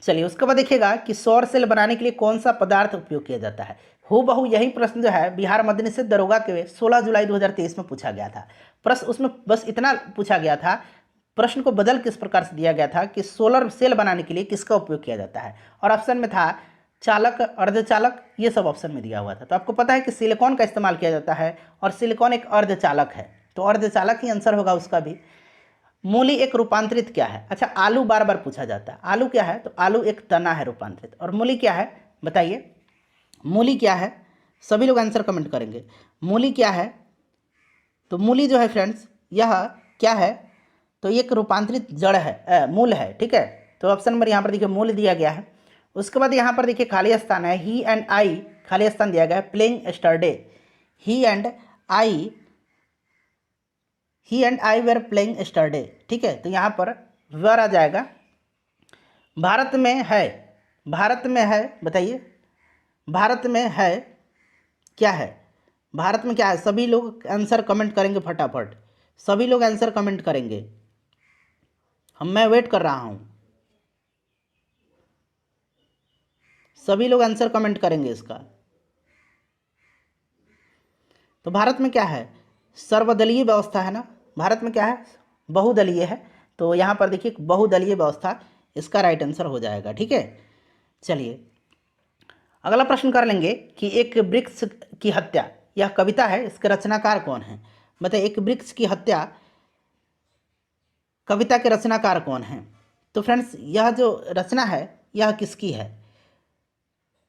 चलिए उसके बाद देखिएगा कि सौर सेल बनाने के लिए कौन सा पदार्थ उपयोग किया जाता है? हूबहू यही प्रश्न जो है बिहार मद्य निषेध दरोगा के 16 जुलाई 2023 में पूछा गया था। प्रश्न उसमें बस इतना पूछा गया था, प्रश्न को बदल किस प्रकार से दिया गया था कि सोलर सेल बनाने के लिए किसका उपयोग किया जाता है? और ऑप्शन में था चालक, अर्धचालक, ये सब ऑप्शन में दिया हुआ था। तो आपको पता है कि सिलिकॉन का इस्तेमाल किया जाता है और सिलिकॉन एक अर्धचालक है, तो अर्धचालक ही आंसर होगा उसका भी। मूली एक रूपांतरित क्या है? अच्छा आलू बार बार पूछा जाता है, आलू क्या है? तो आलू एक तना है रूपांतरित। और मूली क्या है बताइए? मूली क्या है? सभी लोग आंसर कमेंट करेंगे। मूली क्या है? तो मूली जो है फ्रेंड्स यह क्या है? तो एक रूपांतरित जड़ है, मूल है। ठीक है, तो ऑप्शन नंबर यहाँ पर देखिए मूल दिया गया है। उसके बाद यहाँ पर देखिए खाली स्थान है, ही एंड आई खाली स्थान दिया गया है। Playing yesterday, he and I were playing yesterday. ठीक है, तो यहाँ पर वर आ जाएगा। भारत में है, भारत में है, बताइए भारत में है क्या है? भारत में क्या है? सभी लोग आंसर कमेंट करेंगे फटाफट, सभी लोग आंसर कमेंट करेंगे, मैं वेट कर रहा हूँ। सभी लोग आंसर कमेंट करेंगे इसका। तो भारत में क्या है? सर्वदलीय व्यवस्था है ना। भारत में क्या है? बहुदलीय है। तो यहाँ पर देखिए बहुदलीय व्यवस्था इसका राइट आंसर हो जाएगा। ठीक है, चलिए अगला प्रश्न कर लेंगे कि एक वृक्ष की हत्या, यह कविता है, इसके रचनाकार कौन है? बताइए, एक वृक्ष की हत्या कविता के रचनाकार कौन है? तो फ्रेंड्स, यह जो रचना है यह किसकी है?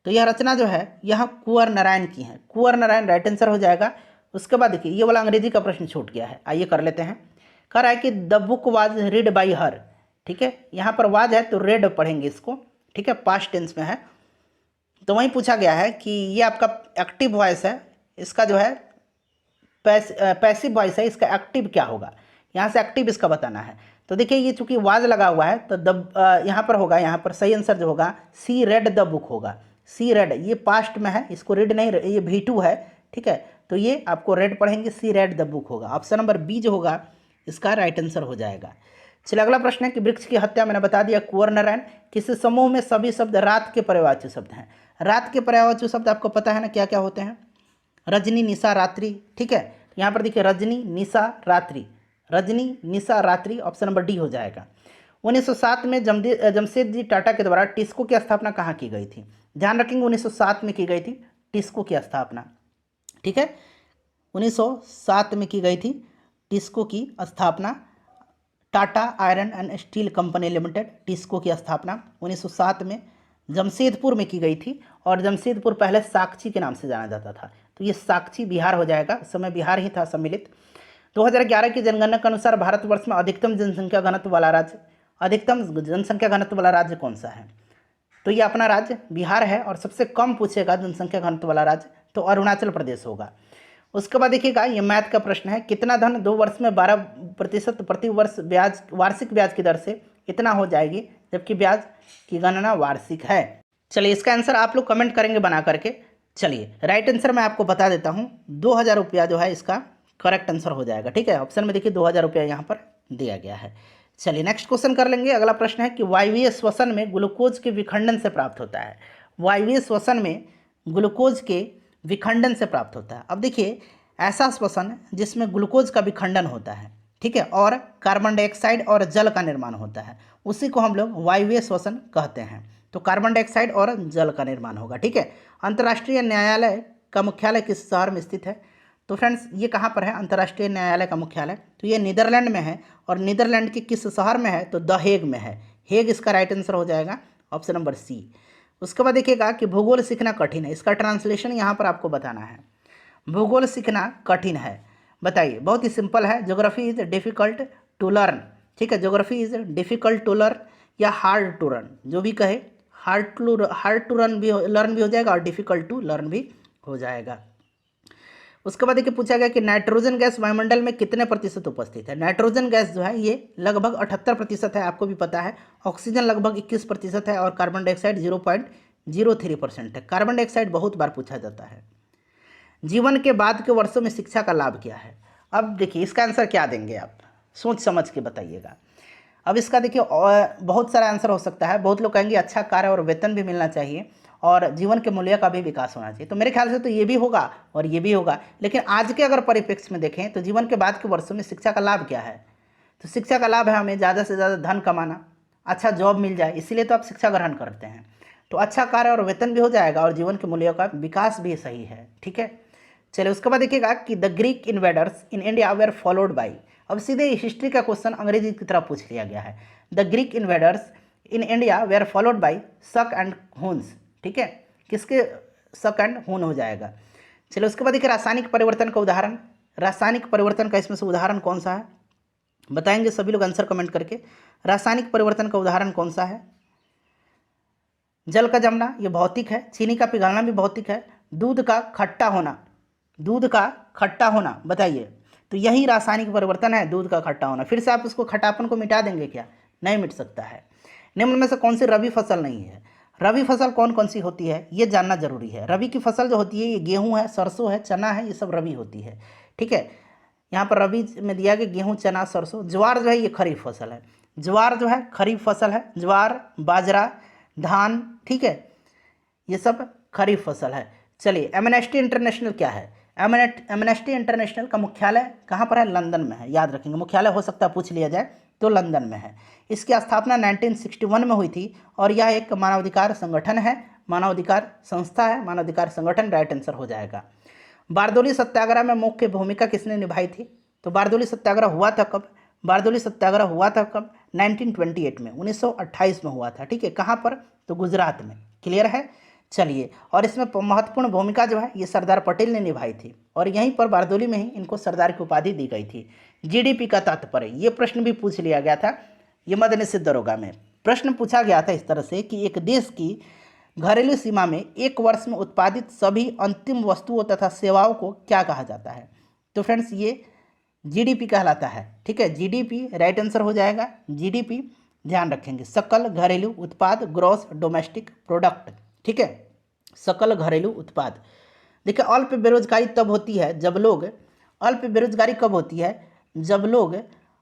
तो यह रचना जो है यह कुंवर नारायण की है। कुंवर नारायण राइट आंसर हो जाएगा। उसके बाद देखिए, ये वाला अंग्रेजी का प्रश्न छूट गया है, आइए कर लेते हैं। कह रहा है कि the book was read by her. ठीक है, यहाँ पर वाज है तो रेड पढ़ेंगे इसको। ठीक है, पास्ट टेंस में है। तो वहीं पूछा गया है कि ये आपका एक्टिव वॉइस है, इसका जो है पैसिव वॉइस है, इसका एक्टिव क्या होगा? यहाँ से एक्टिव इसका बताना है। तो देखिए, ये चूंकि वाज लगा हुआ है तो यहाँ पर होगा, यहाँ पर सही आंसर जो होगा सी रेड द बुक होगा। सी रेड, ये पास्ट में है, इसको रेड नहीं, ये V2 है। ठीक है, तो ये आपको रेड पढ़ेंगे, सी रेड द बुक होगा। ऑप्शन नंबर बी जो होगा इसका राइट आंसर हो जाएगा। चलिए, अगला प्रश्न है कि वृक्ष की हत्या मैंने बता दिया कुंवर नारायण। किसी समूह में सभी शब्द रात के पर्यायवाची शब्द हैं। रात के पर्यायवाची शब्द आपको पता है ना क्या क्या होते हैं? रजनी, निशा, रात्रि। ठीक है, यहाँ पर देखिए रजनी, निशा, रात्रि। रजनी, निशा, रात्रि, ऑप्शन नंबर डी हो जाएगा। 1907 में जमशेदजी टाटा के द्वारा टिस्को की स्थापना कहाँ की गई थी? ध्यान रखेंगे, 1907 में की गई थी टिस्को की स्थापना। ठीक है, 1907 में की गई थी टिस्को की स्थापना। Tata iron and steel company limited, TISCO की स्थापना 1907 में जमशेदपुर में की गई थी। और जमशेदपुर पहले साक्षी के नाम से जाना जाता था, तो ये साक्षी बिहार हो जाएगा। उस समय बिहार ही था सम्मिलित। 2011 की जनगणना के अनुसार भारतवर्ष में अधिकतम जनसंख्या घनत्व वाला राज्य कौन सा है? तो ये अपना राज्य बिहार है। और सबसे कम पूछेगा जनसंख्या घनत्व वाला राज्य तो अरुणाचल प्रदेश होगा। उसके बाद देखिएगा, ये मैथ का प्रश्न है, कितना धन 2 वर्ष में 12% प्रति वर्ष ब्याज, वार्षिक ब्याज की दर से इतना हो जाएगी, जबकि ब्याज की गणना वार्षिक है। चलिए, इसका आंसर आप लोग कमेंट करेंगे बना करके। चलिए, राइट आंसर मैं आपको बता देता हूँ, 2000 रुपया जो है इसका करेक्ट आंसर हो जाएगा। ठीक है, ऑप्शन में देखिए 2000 रुपया यहाँ पर दिया गया है। चलिए, नेक्स्ट क्वेश्चन कर लेंगे। अगला प्रश्न है कि वायवीय श्वसन में ग्लूकोज के विखंडन से प्राप्त होता है। वायवीय श्वसन में ग्लूकोज के विखंडन से प्राप्त होता है। अब देखिए, ऐसा श्वसन जिसमें ग्लूकोज का विखंडन होता है, ठीक है, और कार्बन डाइऑक्साइड और जल का निर्माण होता है, उसी को हम लोग वायवीय श्वसन कहते हैं। तो कार्बन डाइऑक्साइड और जल का निर्माण होगा। ठीक है, अंतर्राष्ट्रीय न्यायालय का मुख्यालय किस शहर में स्थित है? तो फ्रेंड्स, ये कहाँ पर है अंतर्राष्ट्रीय न्यायालय का मुख्यालय? तो ये नीदरलैंड में है। और नीदरलैंड के किस शहर में है? तो द हेग में है। हेग इसका राइट आंसर हो जाएगा, ऑप्शन नंबर सी। उसके बाद देखिएगा कि भूगोल सीखना कठिन है, इसका ट्रांसलेशन यहाँ पर आपको बताना है। भूगोल सीखना कठिन है, बताइए। बहुत ही सिंपल है, geography is difficult to learn. ठीक है, geography is difficult to learn या हार्ड टू रन, जो भी कहे। हार्ड टू रन भी लर्न भी हो जाएगा और डिफिकल्ट टू लर्न भी हो जाएगा। उसके बाद देखिए, पूछा गया कि नाइट्रोजन गैस वायुमंडल में कितने प्रतिशत उपस्थित है? नाइट्रोजन गैस जो है ये लगभग 78% है, आपको भी पता है। ऑक्सीजन लगभग 21% है और कार्बन डाइऑक्साइड 0.03% है। कार्बन डाइऑक्साइड बहुत बार पूछा जाता है। जीवन के बाद के वर्षों में शिक्षा का लाभ क्या है? अब देखिए, इसका आंसर क्या देंगे आप, सोच समझ के बताइएगा। अब इसका देखिए बहुत सारा आंसर हो सकता है। बहुत लोग कहेंगे अच्छा कार्य और वेतन भी मिलना चाहिए और जीवन के मूल्य का भी विकास होना चाहिए। तो मेरे ख्याल से तो ये भी होगा और ये भी होगा। लेकिन आज के अगर परिप्रेक्ष्य में देखें तो जीवन के बाद के वर्षों में शिक्षा का लाभ क्या है? तो शिक्षा का लाभ है हमें ज़्यादा से ज़्यादा धन कमाना, अच्छा जॉब मिल जाए, इसीलिए तो आप शिक्षा ग्रहण करते हैं। तो अच्छा कार्य और वेतन भी हो जाएगा और जीवन के मूल्यों का विकास भी सही है। ठीक है, चलिए उसके बाद देखिएगा कि the Greek invaders in India were followed by. अब सीधे हिस्ट्री का क्वेश्चन अंग्रेजी की तरफ पूछ लिया गया है। The Greek invaders in India were followed by Shaka and Huns. ठीक है, किसके शक एंड हुन हो जाएगा। चलिए उसके बाद देखिए रासायनिक परिवर्तन का उदाहरण। रासायनिक परिवर्तन का इसमें से उदाहरण कौन सा है बताएंगे सभी लोग आंसर कमेंट करके। रासायनिक परिवर्तन का उदाहरण कौन सा है? जल का जमना, ये भौतिक है। चीनी का पिघलना भी भौतिक है। दूध का खट्टा होना, दूध का खट्टा होना, बताइए। तो यही रासायनिक परिवर्तन है, दूध का खट्टा होना। फिर से आप उसको खट्टापन को मिटा देंगे क्या? नहीं मिट सकता है। निम्न में से कौन सी रबी फसल नहीं है? रबी फसल कौन कौन सी होती है ये जानना जरूरी है। रबी की फसल जो होती है ये गेहूं है, सरसों है, चना है, ये सब रबी होती है। ठीक है, यहाँ पर रबी में दिया गया गेहूं, चना, सरसों। ज्वार जो है ये खरीफ फसल है। ज्वार जो है खरीफ फसल है। ज्वार, बाजरा, धान, ठीक है, ये सब खरीफ फसल है। चलिए एमनेस्टी इंटरनेशनल क्या है? एमनेस्टी इंटरनेशनल का मुख्यालय कहाँ पर है? लंदन में है। याद रखेंगे, मुख्यालय हो सकता है पूछ लिया जाए तो लंदन में है। इसकी स्थापना 1961 में हुई थी और यह एक मानवाधिकार संगठन है। मानवाधिकार संस्था है, मानवाधिकार संगठन, राइट आंसर हो जाएगा। बारदोली सत्याग्रह में मुख्य भूमिका किसने निभाई थी? तो बारदोली सत्याग्रह हुआ था कब? बारदोली सत्याग्रह हुआ था कब? 1928 में, 1928 में हुआ था। ठीक है, कहाँ पर? तो गुजरात में। क्लियर है? चलिए, और इसमें महत्वपूर्ण भूमिका जो है ये सरदार पटेल ने निभाई थी, और यहीं पर बारदोली में ही इनको सरदार की उपाधि दी गई थी। जीडीपी का तात्पर्य, ये प्रश्न भी पूछ लिया गया था, ये मद्देनजर दरोगा में प्रश्न पूछा गया था इस तरह से कि एक देश की घरेलू सीमा में एक वर्ष में उत्पादित सभी अंतिम वस्तुओं तथा सेवाओं को क्या कहा जाता है? तो फ्रेंड्स ये जीडीपी कहलाता है। ठीक है, जीडीपी राइट आंसर हो जाएगा। जीडीपी ध्यान रखेंगे, सकल घरेलू उत्पाद, ग्रॉस डोमेस्टिक प्रोडक्ट। ठीक है, सकल घरेलू उत्पाद। देखिए, अल्प बेरोजगारी तब होती है जब लोग, अल्प बेरोजगारी कब होती है? जब लोग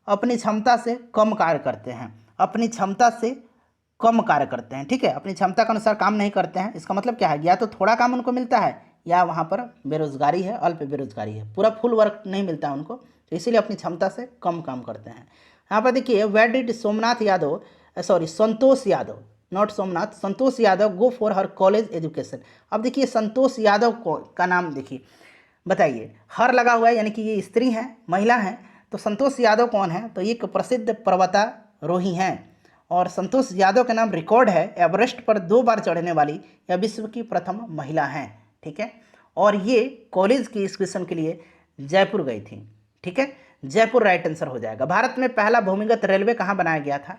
अपनी क्षमता से कम कार्य करते हैं, अपनी क्षमता से कम कार्य करते हैं। ठीक है, अपनी क्षमता के अनुसार काम नहीं करते हैं। इसका मतलब क्या है? या तो थोड़ा काम उनको मिलता है, या वहाँ पर बेरोजगारी है, अल्प बेरोजगारी है, पूरा फुल वर्क नहीं मिलता है उनको, तो इसीलिए अपनी क्षमता से कम काम करते हैं। यहाँ पर देखिए, where did Somnath Yadav, sorry Santosh Yadav, not Somnath, Santosh Yadav go for her college education. अब देखिए संतोष यादव को का नाम देखिए, बताइए, हर लगा हुआ है यानी कि ये स्त्री हैं, महिला हैं। तो संतोष यादव कौन है? तो ये एक प्रसिद्ध पर्वतारोही हैं, और संतोष यादव का नाम रिकॉर्ड है, एवरेस्ट पर 2 बार चढ़ने वाली यह विश्व की प्रथम महिला हैं। ठीक है, और ये कॉलेज की एजुकेशन के लिए जयपुर गई थी। ठीक है, जयपुर राइट आंसर हो जाएगा। भारत में पहला भूमिगत रेलवे कहाँ बनाया गया था?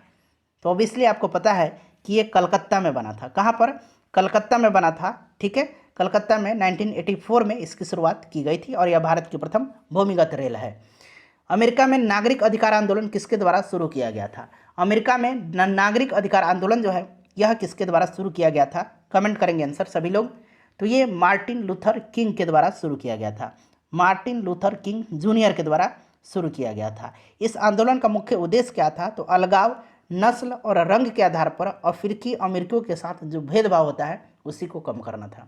तो ऑब्वियसली आपको पता है कि ये कलकत्ता में बना था। कहाँ पर? कलकत्ता में बना था। ठीक है, कलकत्ता में 1984 में इसकी शुरुआत की गई थी, और यह भारत की प्रथम भूमिगत रेल है। अमेरिका में नागरिक अधिकार आंदोलन किसके द्वारा शुरू किया गया था? अमेरिका में नागरिक अधिकार आंदोलन जो है यह किसके द्वारा शुरू किया गया था? कमेंट करेंगे आंसर सभी लोग। तो ये मार्टिन लूथर किंग के द्वारा शुरू किया गया था, मार्टिन लूथर किंग जूनियर के द्वारा शुरू किया गया था। इस आंदोलन का मुख्य उद्देश्य क्या था? तो अलगाव, नस्ल और रंग के आधार पर अफ्रीकी अमेरिकियों के साथ जो भेदभाव होता है उसी को कम करना था।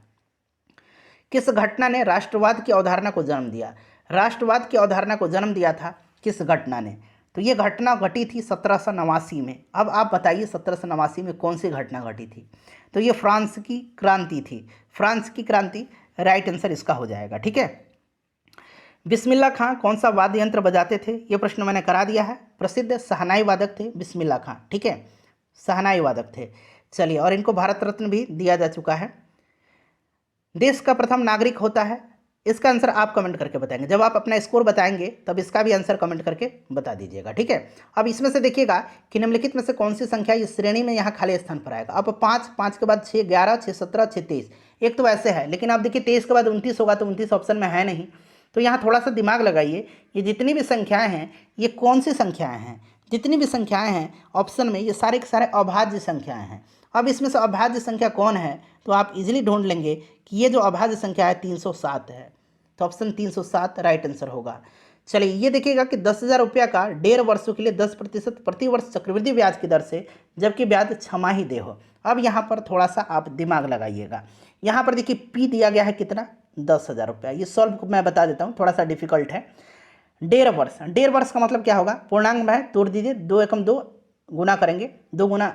किस घटना ने राष्ट्रवाद की अवधारणा को जन्म दिया? राष्ट्रवाद की अवधारणा को जन्म दिया था किस घटना ने? तो ये घटना घटी थी 1789 में। अब आप बताइए 1789 में कौन सी घटना घटी थी? तो ये फ्रांस की क्रांति थी, फ्रांस की क्रांति राइट आंसर इसका हो जाएगा। ठीक है, बिस्मिल्लाह खां कौन सा वाद्य यंत्र बजाते थे? ये प्रश्न मैंने करा दिया है। प्रसिद्ध शहनाई वादक थे बिस्मिल्लाह खां। ठीक है, शहनाई वादक थे। चलिए, और इनको भारत रत्न भी दिया जा चुका है। देश का प्रथम नागरिक होता है, इसका आंसर आप कमेंट करके बताएंगे। जब आप अपना स्कोर बताएंगे तब इसका भी आंसर कमेंट करके बता दीजिएगा। ठीक है, अब इसमें से देखिएगा कि निम्नलिखित में से कौन सी संख्या इस श्रेणी में यहाँ खाली स्थान पर आएगा। अब 5, 5 के बाद 6, 11, 6, 17, 6, 23। एक तो ऐसे है, लेकिन आप देखिए 23 के बाद 29 होगा, तो 29 ऑप्शन में है नहीं। तो यहाँ थोड़ा सा दिमाग लगाइए, ये जितनी भी संख्याएँ हैं ये कौन सी संख्याएँ हैं? जितनी भी संख्याएँ हैं ऑप्शन में ये सारे के सारे अभाज्य संख्याएँ हैं। अब इसमें से अभाज्य संख्या कौन है? तो आप इजीली ढूंढ लेंगे कि ये जो अभाज्य संख्या है 307 है, तो ऑप्शन 307 राइट आंसर होगा। चलिए, ये देखिएगा कि 10,000 रुपया का 1.5 वर्षों के लिए 10% प्रति वर्ष चक्रवृद्धि ब्याज की दर से, जबकि ब्याज छमाही दे हो। अब यहाँ पर थोड़ा सा आप दिमाग लगाइएगा। यहाँ पर देखिए पी दिया गया है कितना? 10,000 रुपया। ये सॉल्व मैं बता देता हूँ, थोड़ा सा डिफिकल्ट है। 1.5 वर्ष, 1.5 वर्ष का मतलब क्या होगा? पूर्णांक में है, तोड़ दीजिए, 2 एकम 2 गुना करेंगे, 2 गुना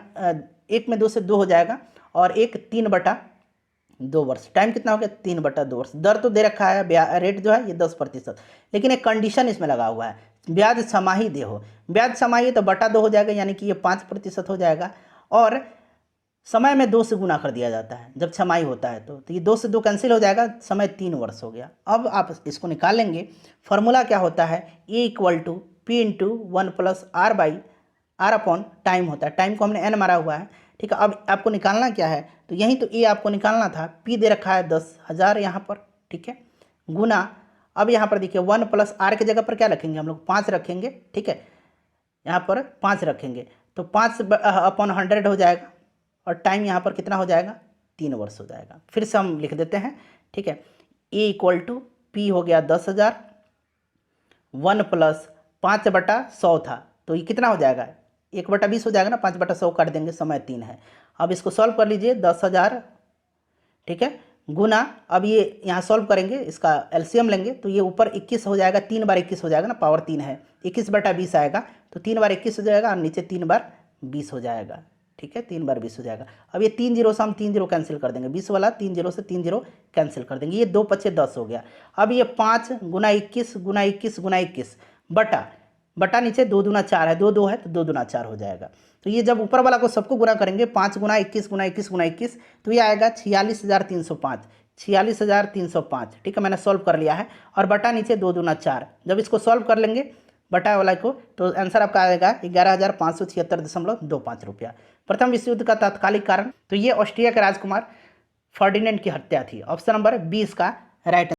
1 में 2 से 2 हो जाएगा, और 1 3/2 वर्ष। टाइम कितना हो गया? 3/2 वर्ष। दर तो दे रखा है, रेट जो है ये 10%, लेकिन एक कंडीशन इसमें लगा हुआ है, ब्याज छमाही दे हो। ब्याज छमाही तो बटा 2 हो जाएगा, यानी कि ये 5% हो जाएगा, और समय में 2 से गुना कर दिया जाता है जब छमाही होता है। तो ये 2 से 2 कैंसिल हो जाएगा, समय 3 वर्ष हो गया। अब आप इसको निकालेंगे, फॉर्मूला क्या होता है? A = P × 1 + R/R टाइम होता है। टाइम को हमने n मारा हुआ है। ठीक है, अब आपको निकालना क्या है? तो यहीं तो A आपको निकालना था, P दे रखा है 10,000 यहाँ पर। ठीक है, गुना, अब यहाँ पर देखिए 1 + R की जगह पर क्या रखेंगे हम लोग? 5 रखेंगे। ठीक है, यहाँ पर 5 रखेंगे, तो 5/100 हो जाएगा, और टाइम यहाँ पर कितना हो जाएगा? 3 वर्ष हो जाएगा। फिर से हम लिख देते हैं। ठीक है, A = P हो गया 10,000, 1 + 5/100 था, तो ये कितना हो जाएगा? 1/20 हो जाएगा ना, 5/100 काट देंगे, समय 3 है। अब इसको सॉल्व कर लीजिए, 10,000, ठीक है, गुना, अब ये यहाँ सॉल्व करेंगे, इसका एलसीएम लेंगे, तो ये ऊपर 21 हो जाएगा, 3 बार 21 हो जाएगा ना, पावर 3 है, 21/20 आएगा, तो 3 बार 21 हो जाएगा, और नीचे 3 बार 20 हो जाएगा। ठीक है, 3 बार 20 हो जाएगा। अब ये 3 जीरो से हम 3 जीरो कैंसिल कर देंगे, 20 वाला 3 जीरो से 3 जीरो कैंसिल कर देंगे, ये 2 पचे 10 हो गया। अब ये 5 गुना 21 गुना 21 गुना 21 बटा नीचे 2 दूना 4 है, 2 2 है तो 2 दूना 4 हो जाएगा। तो ये जब ऊपर वाला को सबको गुना करेंगे 5 गुना 21 गुना 21 गुना 21 तो ये आएगा 46,305, 46,305। ठीक है, मैंने सॉल्व कर लिया है। और बटा नीचे 2 दूना 4, जब इसको सॉल्व कर लेंगे बटा वाला को तो आंसर आपका आएगा 11,576.25 रुपया। प्रथम विश्व युद्ध का तात्कालिक कारण, तो ये ऑस्ट्रिया के राजकुमार फर्डिनेंड की हत्या थी। ऑप्शन नंबर 20 का राइट